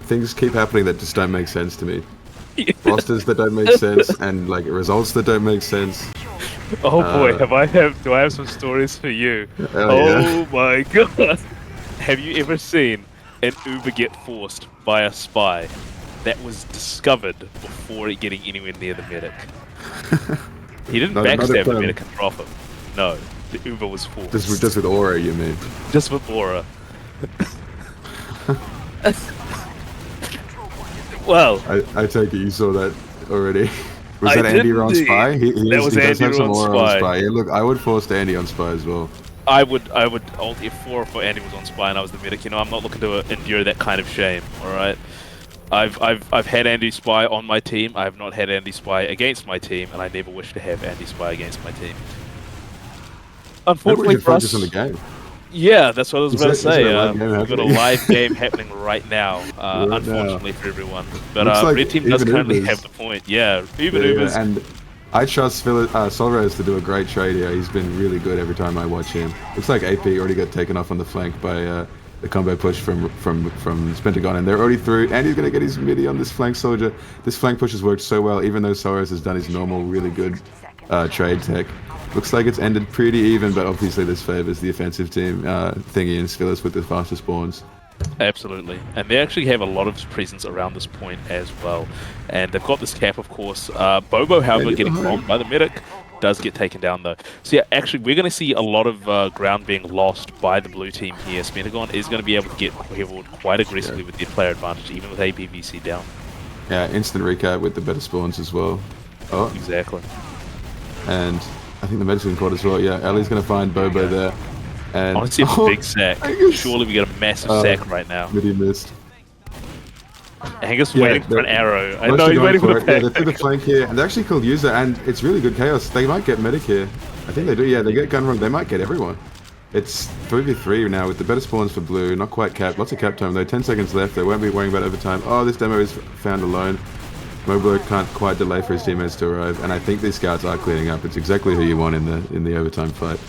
things keep happening that just don't make sense to me. Rosters that don't make sense, and like results that don't make sense. Oh boy, do I have some stories for you? Yeah. My god! Have you ever seen an Uber get forced by a spy that was discovered before it getting anywhere near the medic? He didn't backstab the medic and drop him. No, the Uber was forced. Just with aura, you mean? Just with aura. Well, I take it you saw that already. Was that Andy on Spy? That was Andy on Spy. Yeah, look, I would force Andy on Spy as well. I would alt F4 if Andy was on Spy and I was the medic. You know, I'm not looking to endure that kind of shame. All right. I've had Andy Spy on my team. I have not had Andy Spy against my team, and I never wish to have Andy Spy against my team. Unfortunately for us, focus on the game. Yeah, that's what I was about to say. We've got a live game happening right now, unfortunately for everyone. But Red Team does currently have the point. Yeah, even Ubers. And I trust Solrez to do a great trade here. He's been really good every time I watch him. Looks like AP already got taken off on the flank by the combo push from Spentagon, and they're already through. And he's going to get his midi on this flank soldier. This flank push has worked so well, even though Solrez has done his normal, really good trade tech. Looks like it's ended pretty even, but obviously this favors the offensive team, Thingy and Spillers with the faster spawns. Absolutely, and they actually have a lot of presence around this point as well. And they've got this cap, of course. Bobo, however, getting bombed by the medic, does get taken down though. So yeah, actually, we're going to see a lot of ground being lost by the blue team here. Spentagon is going to be able to get forward quite aggressively with their player advantage, even with APVC down. Yeah, instant recap with the better spawns as well. Oh, exactly. And I think the medic's been caught as well. Yeah, Ellie's going to find Bobo there. And honestly, a big sack. Surely we get a massive sack right now. But he missed. Angus waiting for an arrow. I know Mostly he's going waiting for the it. pack. Yeah, they took the flank here, and they actually killed User, and it's really good chaos. They might get medic here. I think they do. Yeah, they get gun wrong. They might get everyone. It's 3v3 now with the better spawns for blue. Not quite capped. Lots of cap time though. 10 seconds left. They won't be worrying about overtime. Oh, this demo is found alone. Moblo can't quite delay for his teammates to arrive, and I think these scouts are cleaning up. It's exactly who you want in the overtime fight.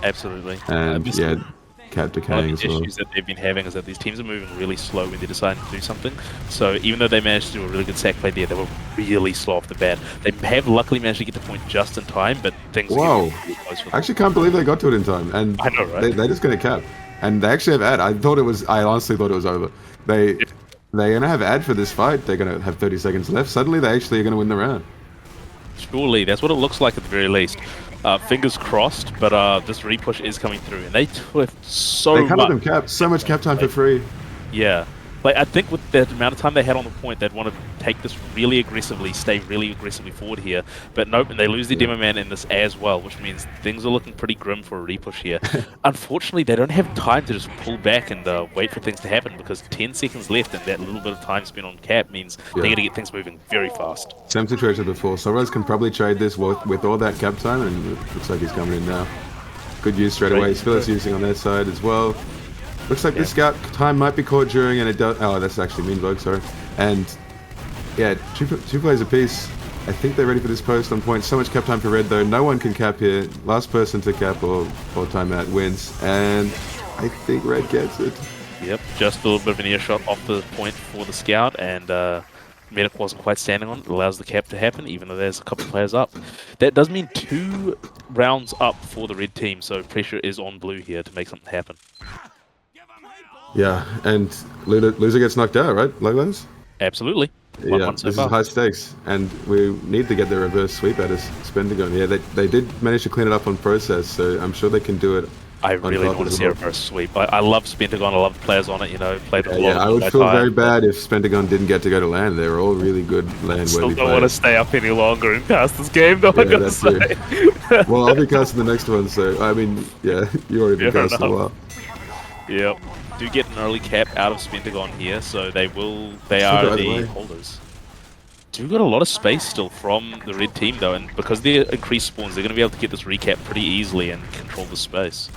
Absolutely. And yeah, cap decaying as well. One of the issues that they've been having is that these teams are moving really slow when they're deciding to do something. So even though they managed to do a really good sack play there, they were really slow off the bat. They have luckily managed to get the point just in time, but things are getting really close for them. I actually can't believe they got to it in time. And I know, right? They're just going to cap. And they actually have ad. I honestly thought it was over. They're going to have ad for this fight. They're going to have 30 seconds left. Suddenly they actually are going to win the round. Surely, that's what it looks like at the very least. Fingers crossed, but this repush is coming through, and they twift so much. They can't let them cap. So much cap time for free. Yeah. Like, I think with the amount of time they had on the point, they'd want to take this really aggressively, stay really aggressively forward here. But nope, and they lose their demo man in this as well, which means things are looking pretty grim for a repush here. Unfortunately, they don't have time to just pull back and wait for things to happen, because 10 seconds left and that little bit of time spent on cap means they're going to get things moving very fast. Same situation before. Soros can probably trade this with all that cap time, and it looks like he's coming in now. Good use straight away. Spiller's using on their side as well. Looks like this scout time might be caught during, and it does. Oh, that's actually Meanbug, sorry. And yeah, two plays apiece. I think they're ready for this post on point. So much cap time for red though. No one can cap here. Last person to cap or timeout wins. And I think red gets it. Yep, just a little bit of an earshot off the point for the scout, and medic wasn't quite standing on it. It allows the cap to happen, even though there's a couple of players up. That does mean 2 rounds up for the red team, so pressure is on blue here to make something happen. Yeah, and loser gets knocked out, right? Like those? Absolutely. Yeah, this is high stakes, and we need to get the reverse sweep out of Spentagon. Yeah, they did manage to clean it up on process, so I'm sure they can do it. I really want to see a reverse sweep. I love Spentagon, I love the players on it, you know, played a lot. I would feel very bad if Spentagon didn't get to go to LAN. They were all really good LAN-worthy players. Don't want to stay up any longer and cast this game, though, I gotta say. Well, I'll be casting the next one, so, I mean, yeah, you already been casting a while. Yep. Do get an early cap out of Spentagon here, so they are the holders. Do got a lot of space still from the red team though, and because they're increased spawns, they're going to be able to get this recap pretty easily and control the space.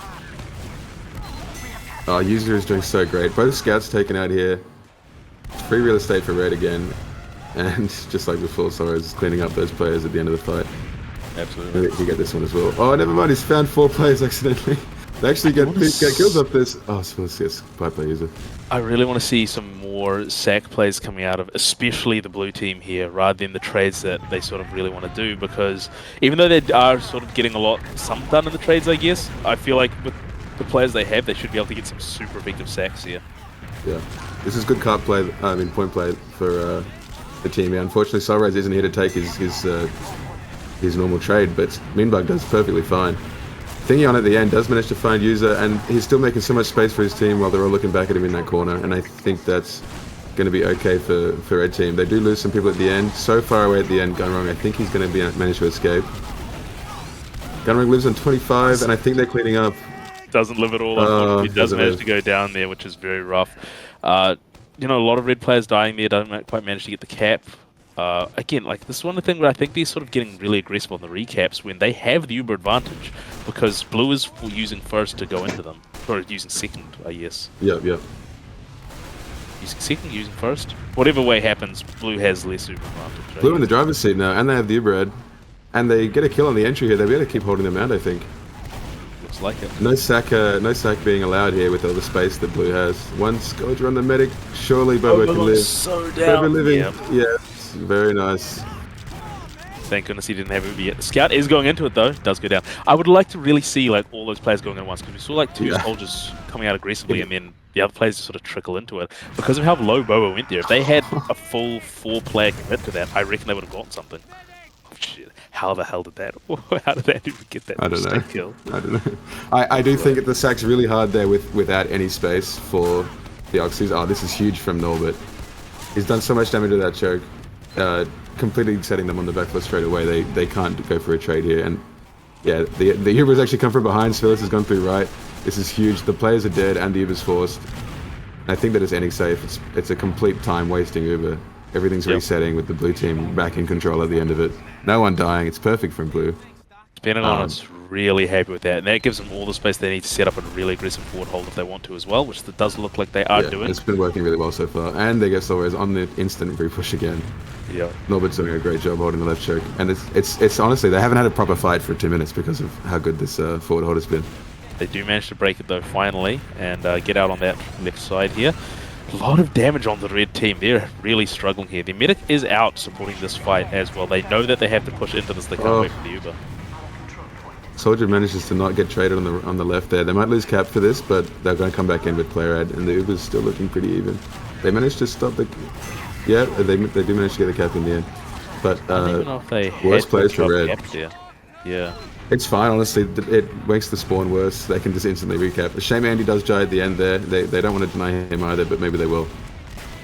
User is doing so great. Both scouts taken out here. Free real estate for red again, and just like before, Soros cleaning up those players at the end of the fight. Absolutely. You get this one as well. Oh, never mind. He's found 4 players accidentally. They actually get kills up this. Oh, Spillers gets by user. I really want to see some more sack plays coming out of, especially the blue team here, rather than the trades that they sort of really want to do, because even though they are sort of getting some done in the trades, I guess, I feel like with the players they have, they should be able to get some super effective sacks here. Yeah, this is good card play, point play for the team. Yeah, unfortunately, Soulraze isn't here to take his normal trade, but Meanbug does perfectly fine. Thingy on at the end does manage to find user, and he's still making so much space for his team while they're all looking back at him in that corner, and I think that's going to be okay for red team. They do lose some people at the end. So far away at the end, Gunrong, I think he's going to manage to escape. Gunrong lives on 25, and I think they're cleaning up. Doesn't live at all. He does manage to go down there, which is very rough. You know, a lot of red players dying there, don't quite manage to get the cap. Again, like, this is one of the things where I think they're sort of getting really aggressive on the recaps when they have the uber advantage, because blue is using first to go into them, or using second, I guess. Yep. Using second, using first. Whatever way happens, blue has less uber advantage. Blue in the driver's seat now, and they have the uber ad, and they get a kill on the entry here. They'll be able to keep holding them out, I think. Looks like it. No sack being allowed here with all the space that blue has. One Scourger on the medic. Surely Bobo can live. So down. Bobo living. Yep. Yeah. Very nice. Thank goodness he didn't have it yet. The scout is going into it though. Does go down. I would like to really see like all those players going in at once because we saw like two soldiers coming out aggressively and then the other players just sort of trickle into it. Because of how low Bobo went there, if they had a full 4-player commit to that, I reckon they would have gotten something. Oh, shit. How the hell did that? How did that even get that? I don't know. Kill? I don't know. I do think the sack's really hard there without any space for the Oxys. Oh, this is huge from Norbert. He's done so much damage to that choke. Completely setting them on the back foot straight away. They can't go for a trade here. And yeah, the Uber's actually come from behind. Sphilis has gone through right. This is huge. The players are dead and the Uber's forced. I think that it's ending safe. It's a complete time wasting Uber. Everything's resetting with the blue team back in control at the end of it. No one dying. It's perfect from blue. Spentagon is really happy with that, and that gives them all the space they need to set up a really aggressive forward hold if they want to as well, which it does look like they are doing. It's been working really well so far, and they get Solres on the instant repush again. Yeah, Norbert's doing a great job holding the left choke, and it's honestly they haven't had a proper fight for 2 minutes because of how good this forward hold has been. They do manage to break it though finally, and get out on that left side here. A lot of damage on the red team. They're really struggling here. The medic is out supporting this fight as well. They know that they have to push into this. They can't wait for the Uber. Soldier manages to not get traded on the left there. They might lose cap for this, but they're going to come back in with player ad, and the Uber's still looking pretty even. They managed to stop the... Yeah, they do manage to get the cap in the end. But I don't even know if they worst players for red. Yeah. It's fine, honestly. It makes the spawn worse. They can just instantly recap. A shame Andy does die at the end there. They don't want to deny him either, but maybe they will.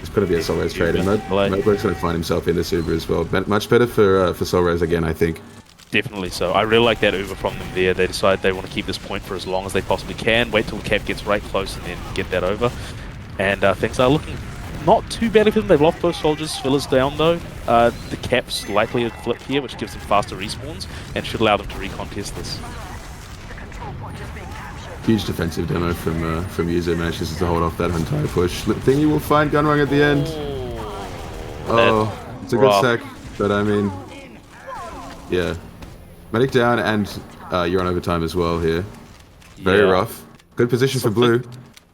It's going to be a Solres trade, and Moberg's going to find himself in this Uber as well. Much better for Solres again, I think. Definitely so. I really like that Uber from them there. They decide they want to keep this point for as long as they possibly can, wait till the cap gets right close and then get that over. And things are looking not too bad for them. They've lost both soldiers. Spilla's down though. The cap's likely a flip here, which gives them faster respawns and should allow them to recontest this. Huge defensive demo from User. Manages to hold off that entire push. Thingy will find Gunrung at the end. Oh, it's a good sack, but I mean, yeah. Medic down, and you're on overtime as well here. Very rough. Good position for blue.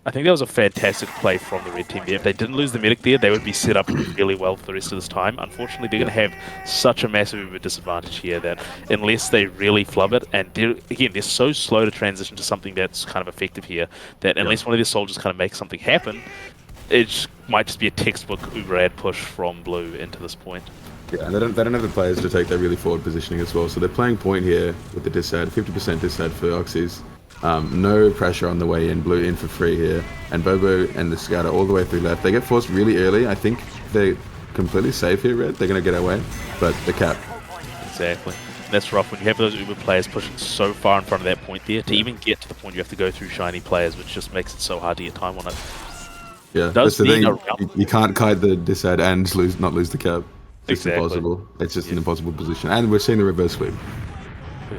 I think that was a fantastic play from the red team there. If they didn't lose the medic there, they would be set up really well for the rest of this time. Unfortunately, they're going to have such a massive disadvantage here that unless they really flub it, and they're so slow to transition to something that's kind of effective here, that unless one of their soldiers kind of makes something happen, it might just be a textbook Uber ad push from blue into this point. Yeah, and they don't have the players to take that really forward positioning as well. So they're playing point here with the disad, 50% disad for Oxys. No pressure on the way in, blue in for free here. And Bobo and the scout are all the way through left. They get forced really early. I think they're completely safe here, red. They're going to get away, but the cap. Exactly. That's rough when you have those Uber players pushing so far in front of that point there. To even get to the point, you have to go through shiny players, which just makes it so hard to get time on it. Yeah, that's the thing. You can't kite the disad and not lose the cap. It's impossible. It's just an impossible position. And we're seeing the reverse sweep.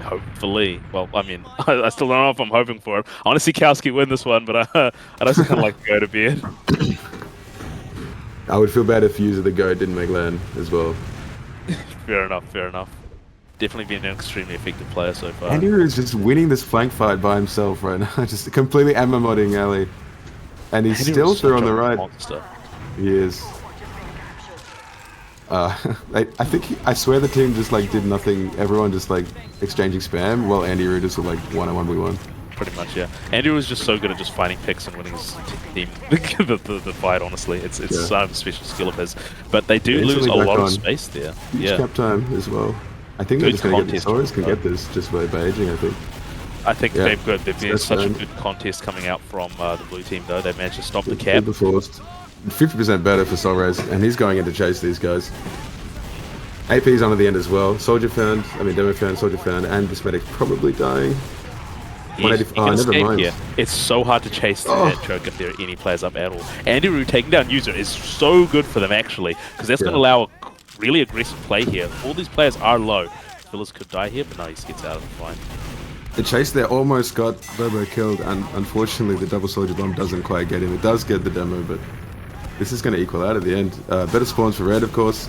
Hopefully. Well, I mean, I still don't know if I'm hoping for it. I want to see Kowski win this one, but I just kind of like to go to bed. I would feel bad if User the Goat didn't make LAN as well. Fair enough, fair enough. Definitely been an extremely effective player so far. Andy is just winning this flank fight by himself right now. Just completely ammo modding Ali. And he's still through on the right. Monster. He is. I swear the team just like did nothing. Everyone just like exchanging spam while Andy Rue just like 1-on-1v1. Pretty much, yeah. Andy was just so good at just finding picks and winning his team the fight. Honestly, it's some special skill of his. But they do lose a lot of space there. Huge cap time as well. I think they're just going to get this. Solres can get this just by aging. I think they've been such a good contest coming out from the blue team though. They managed to stop the cap. 50% better for Solres, and he's going in to chase these guys. AP's on at the end as well. Demo found, Soldier found, and this medic's probably dying. Never mind. Here. It's so hard to chase that choke if there are any players up at all. Andy Rue taking down User is so good for them actually, because that's going to allow a really aggressive play here. All these players are low. Phyllis could die here, but no, he gets out of the fight. The chase there almost got Bobo killed, and unfortunately the double soldier bomb doesn't quite get him. It does get the demo, but this is going to equal out at the end. Better spawns for red, of course.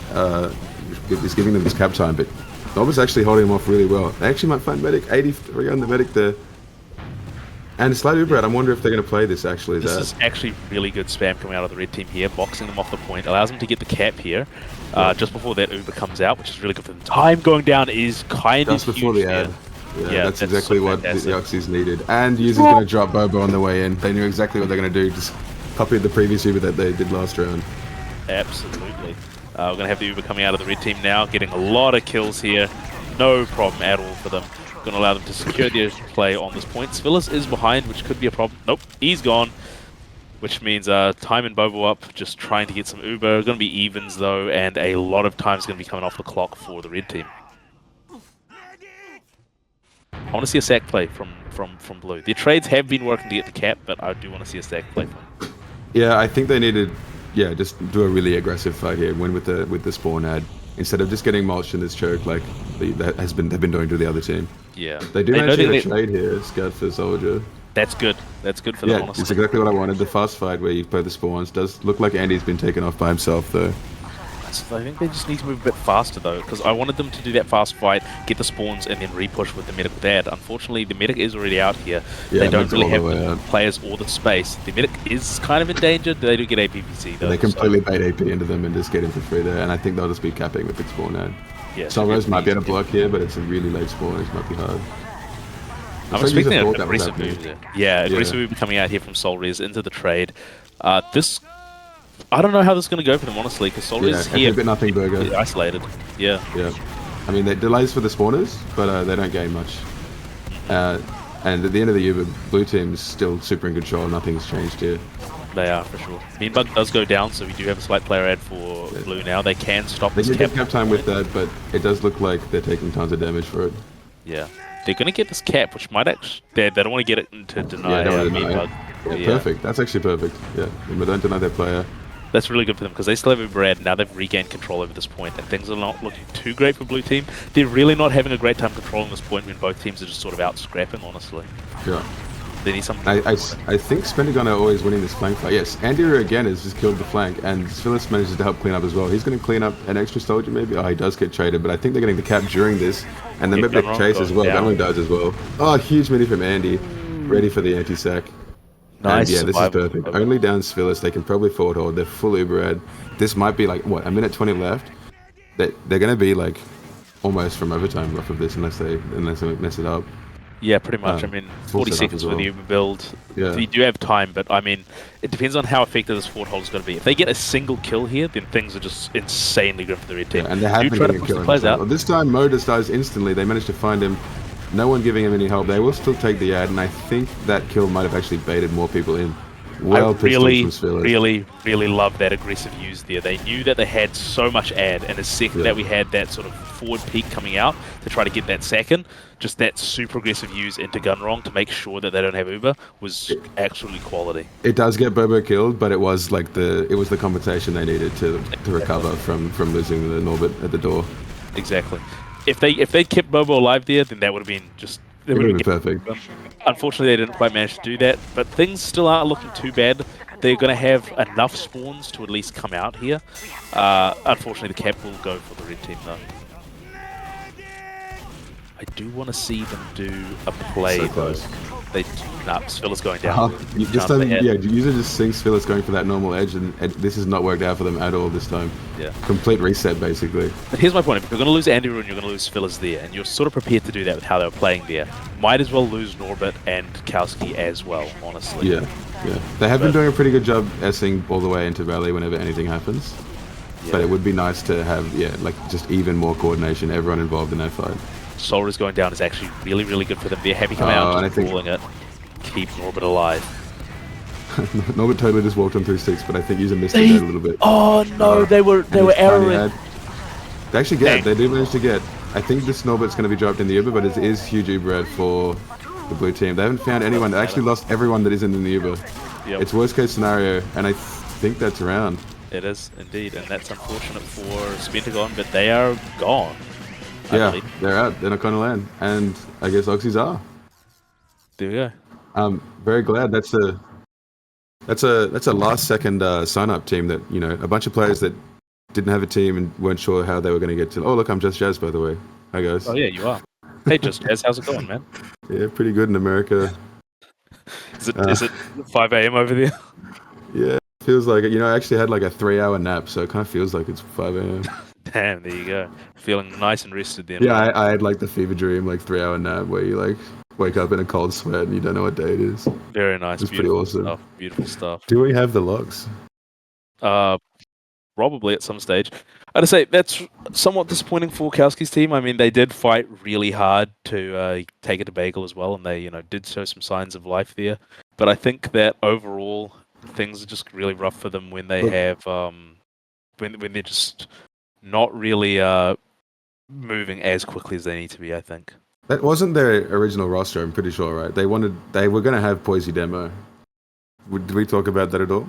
It's giving them this cap time, but Norbert's actually holding him off really well. They actually might find medic. 83 on the medic there. And Slight Uber, I wonder if they're going to play this actually. This is actually really good spam coming out of the red team here, boxing them off the point, allows them to get the cap here just before that Uber comes out, which is really good for them. Time going down is kind just of before huge the ad. Yeah, that's exactly so what the Oxys needed. And User's going to drop Bobo on the way in. They knew exactly what they're going to do. Just copied the previous Uber that they did last round. Absolutely. We're going to have the Uber coming out of the red team now, getting a lot of kills here. No problem at all for them. Going to allow them to secure their play on this point. Svillis is behind, which could be a problem. Nope, he's gone. Which means Time and Bobo up, just trying to get some Uber. Going to be evens though, and a lot of time's going to be coming off the clock for the red team. I want to see a sack play from blue. Their trades have been working to get the cap, but I do want to see a sack play from them. Yeah, I think they needed, just do a really aggressive fight here. Win with the spawn ad instead of just getting mulched in this choke like they've been doing to the other team. Yeah, they do manage to get a trade here. Scout for Soldier. That's good. That's good for them. Yeah, it's exactly what I wanted. The fast fight where you play the spawns does look like Andy's been taken off by himself though. I think they just need to move a bit faster though, because I wanted them to do that fast fight, get the spawns, and then re-push with the medic with that. Unfortunately, the medic is already out here. Yeah, they don't really have the players or the space. The medic is kind of endangered. They do get APPC though. They completely bait AP into them and just get him for free there, and I think they'll just be capping with the spawn ad. Yeah, Solrose might be able to block here, but it's a really late spawn. It might be hard. I'm expecting an aggressive move there. Yeah, aggressive move coming out here from Solrez into the trade. I don't know how this is going to go for them, honestly, because Solrez is here. They've got nothing burger. Isolated. Yeah. I mean, they delays for the spawners, but they don't gain much. And at the end of the year, the blue team's still super in control. Nothing's changed here. They are, for sure. Meanbug does go down, so we do have a slight player ad for blue now. They can stop this cap. They get cap time with that, but it does look like they're taking tons of damage for it. Yeah. They're going to get this cap, which might actually... They don't want to get it into deny Meanbug. Yeah, perfect. That's actually perfect. Yeah, but don't deny their player. That's really good for them because they still have Uber ad. Now they've regained control over this point, and things are not looking too great for blue team. They're really not having a great time controlling this point when both teams are just sort of out scrapping, honestly. Yeah. They need something. I think Spentagon are always winning this flank fight. Yes, Andy again has just killed the flank, and Phyllis manages to help clean up as well. He's going to clean up an extra soldier maybe. Oh, he does get traded, but I think they're getting the cap during this, and then maybe they chase as well. That one does as well. Oh, huge mini from Andy, ready for the anti-sack. Nice. And yeah, this is perfect. Only down Sphilis. They can probably forward hold. They're full Uber ad. This might be like, what, a minute 20 left? They're going to be like almost from overtime off of this unless they mess it up. Yeah, pretty much. I mean, 40 seconds for the Uber build. Yeah. You do have time, but I mean, it depends on how effective this forward hold is going to be. If they get a single kill here, then things are just insanely good for the red team. Yeah, and they have been getting a kill. Well, this time, Modus dies instantly. They managed to find him. No one giving him any help. They will still take the ad, and I think that kill might have actually baited more people in. Well, I really love that aggressive use there. They knew that they had so much ad, and the second that we had that sort of forward peak coming out to try to get that second, just that super aggressive use into gun wrong to make sure that they don't have Uber was actually quality. It does get Bobo killed, but it was like the compensation they needed to recover from losing the Norbit at the door. Exactly. If they kept Bobo alive there, then that would have been just... It would have been perfect. Unfortunately, they didn't quite manage to do that, but things still aren't looking too bad. They're going to have enough spawns to at least come out here. Unfortunately, the cap will go for the red team, though. I do want to see them do a play, though. Sphilla's going down. User just thinks Sphilla's going for that normal edge, and this has not worked out for them at all this time. Yeah. Complete reset, basically. But here's my point. If you're going to lose Andrew and you're going to lose Sphilla's there, and you're sort of prepared to do that with how they were playing there, might as well lose Norbit and Kowski as well, honestly. Yeah. They have been doing a pretty good job S-ing all the way into Rally whenever anything happens. Yeah. But it would be nice to have, just even more coordination, everyone involved in that fight. Solrez going down is actually really, really good for them. They're happy coming out and just calling it. Keep Norbit alive. Norbit totally just walked on through six, but I think User missed it a little bit. Oh no, they were erroring. They actually get. They do manage to get. I think this Norbit's going to be dropped in the Uber, but it is huge Uber ad for the blue team. They haven't found anyone. They actually lost everyone that isn't in the Uber. Yep. It's worst case scenario, and I think that's around. It is indeed, and that's unfortunate for Spentagon, but they are gone. Yeah, they're out. They're not going to land, and I guess Oxys are. There we go. I'm very glad. That's a last second sign up team that a bunch of players that didn't have a team and weren't sure how they were going to get to. Oh look, I'm Just Jazz, by the way. Hi guys. Oh yeah, you are. Hey Just Jazz, how's it going, man? Yeah, pretty good in America. Is it 5 a.m. over there? Yeah, feels like it. You know, I actually had like a 3-hour nap, so it kind of feels like it's 5 a.m. Damn, there you go. Feeling nice and rested then. Yeah, right? I had like the fever dream, like 3-hour nap where you like wake up in a cold sweat and you don't know what day it is. Very nice. It's pretty Beautiful awesome. stuff. Beautiful stuff. Do we have the logs? Probably at some stage. I'd say that's somewhat disappointing for Kowski's team. I mean, they did fight really hard to take it to Bagel as well, and they did show some signs of life there. But I think that overall things are just really rough for them when they have when they're just not really moving as quickly as they need to be. I think That wasn't their original roster. I'm pretty sure, right? They were going to have Poisey demo. Did we talk about that at all?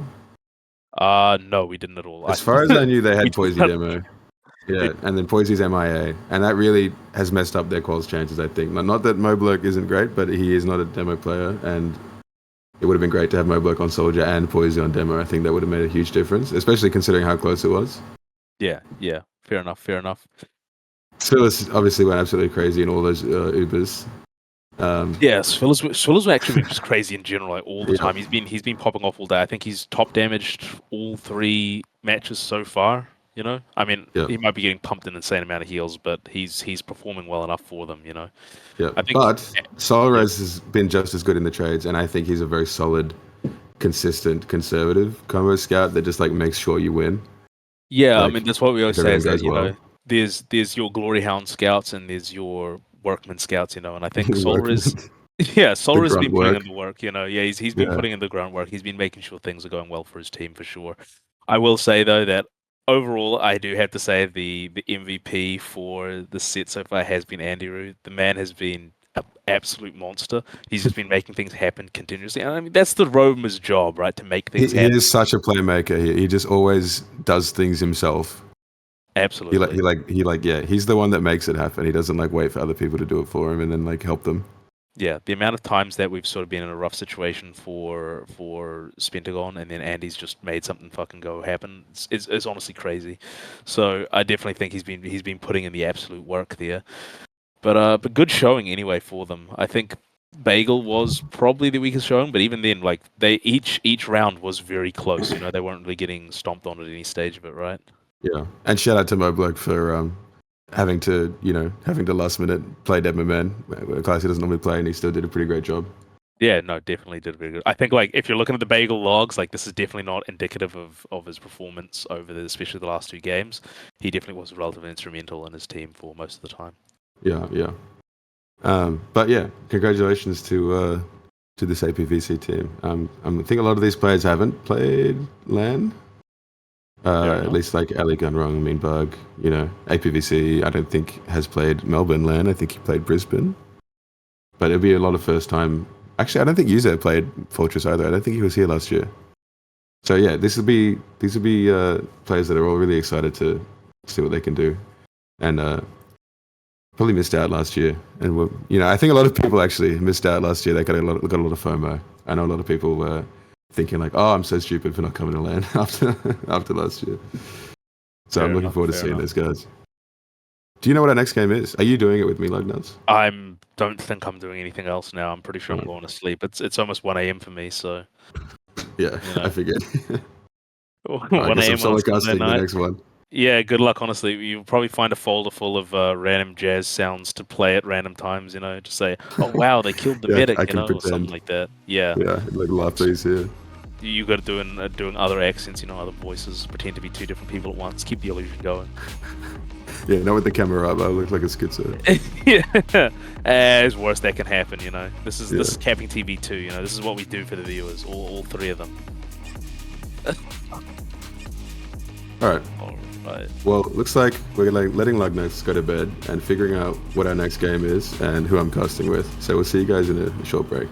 No, we didn't at all. As far as I knew, they had We Poisey talked demo. Yeah, and then Poisey's MIA, and that really has messed up their quals chances, I think. Not that Moblurk isn't great, but he is not a demo player, and it would have been great to have Moblurk on Soldier and Poisey on demo. I think that would have made a huge difference, especially considering how close it was. Yeah, fair enough. Phyllis obviously went absolutely crazy in all those Ubers. Yes, Phil's actually been just crazy in general, like all the time. He's been popping off all day. I think he's top damaged all 3 matches so far. I mean, he might be getting pumped an insane amount of heals, but he's performing well enough for them. Yeah, I think, but Solres has been just as good in the trades, and I think he's a very solid, consistent, conservative combo scout that just like makes sure you win. Yeah, like, I mean that's what we always say. Is that well. there's your Glory Hound scouts and there's your Workman scouts. And I think Solres. Yeah, Solres been putting in the work. He's been putting in the groundwork. He's been making sure things are going well for his team for sure. I will say though that overall, I do have to say the MVP for the set so far has been Andy Rue. The man has been an absolute monster. He's just been making things happen continuously. And I mean, that's the roamer's job, right? To make things happen. He is such a playmaker. He just always does things himself. Absolutely. He's the one that makes it happen. He doesn't like wait for other people to do it for him and then like help them. Yeah, the amount of times that we've sort of been in a rough situation for Spentagon, and then Andy's just made something fucking go happen. It's honestly crazy. So I definitely think he's been putting in the absolute work there. But good showing anyway for them. I think Bagel was probably the weakest showing, but even then, like they each round was very close. They weren't really getting stomped on at any stage of it, right? Yeah, and shout out to Moblurk for having to last minute play Dead Man, a class he doesn't normally play, and he still did a pretty great job. Yeah, no, definitely did very good. I think like if you're looking at the Bagel logs, like this is definitely not indicative of his performance over especially the last 2 games. He definitely was relatively instrumental in his team for most of the time. Yeah. But yeah, congratulations to this APVC team. I think a lot of these players haven't played LAN. At least like Ali Gunrung, Mean Bug, APVC, I don't think has played Melbourne LAN. I think he played Brisbane. But it'll be a lot of first time. Actually, I don't think Yuzo played Fortress either. I don't think he was here last year. So yeah, these will be players that are all really excited to see what they can do, and probably missed out last year. And I think a lot of people actually missed out last year. They got a lot of FOMO. I know a lot of people were thinking like, "Oh, I'm so stupid for not coming to LAN after last year." So I'm looking forward to seeing those guys. Do you know what our next game is? Are you doing it with me, Luggnuts? Don't think I'm doing anything else now. I'm pretty sure I'm going to sleep. It's almost 1 a.m. for me, so yeah, I figured. 1 a.m. I'm solo casting the next one. Yeah, good luck. Honestly, you'll probably find a folder full of random jazz sounds to play at random times. Just say, "Oh wow, they killed the medic," or something like that. Yeah, like laugh these here. You got to doing other accents, other voices, pretend to be 2 different people at once. Keep the illusion going. Yeah, not with the camera up. I look like a schizo. Yeah, as worst that can happen. This is CappingTV 2. This is what we do for the viewers. All 3 of them. All right. Right. Well, looks like we're letting Luggnuts go to bed and figuring out what our next game is and who I'm casting with. So we'll see you guys in a short break.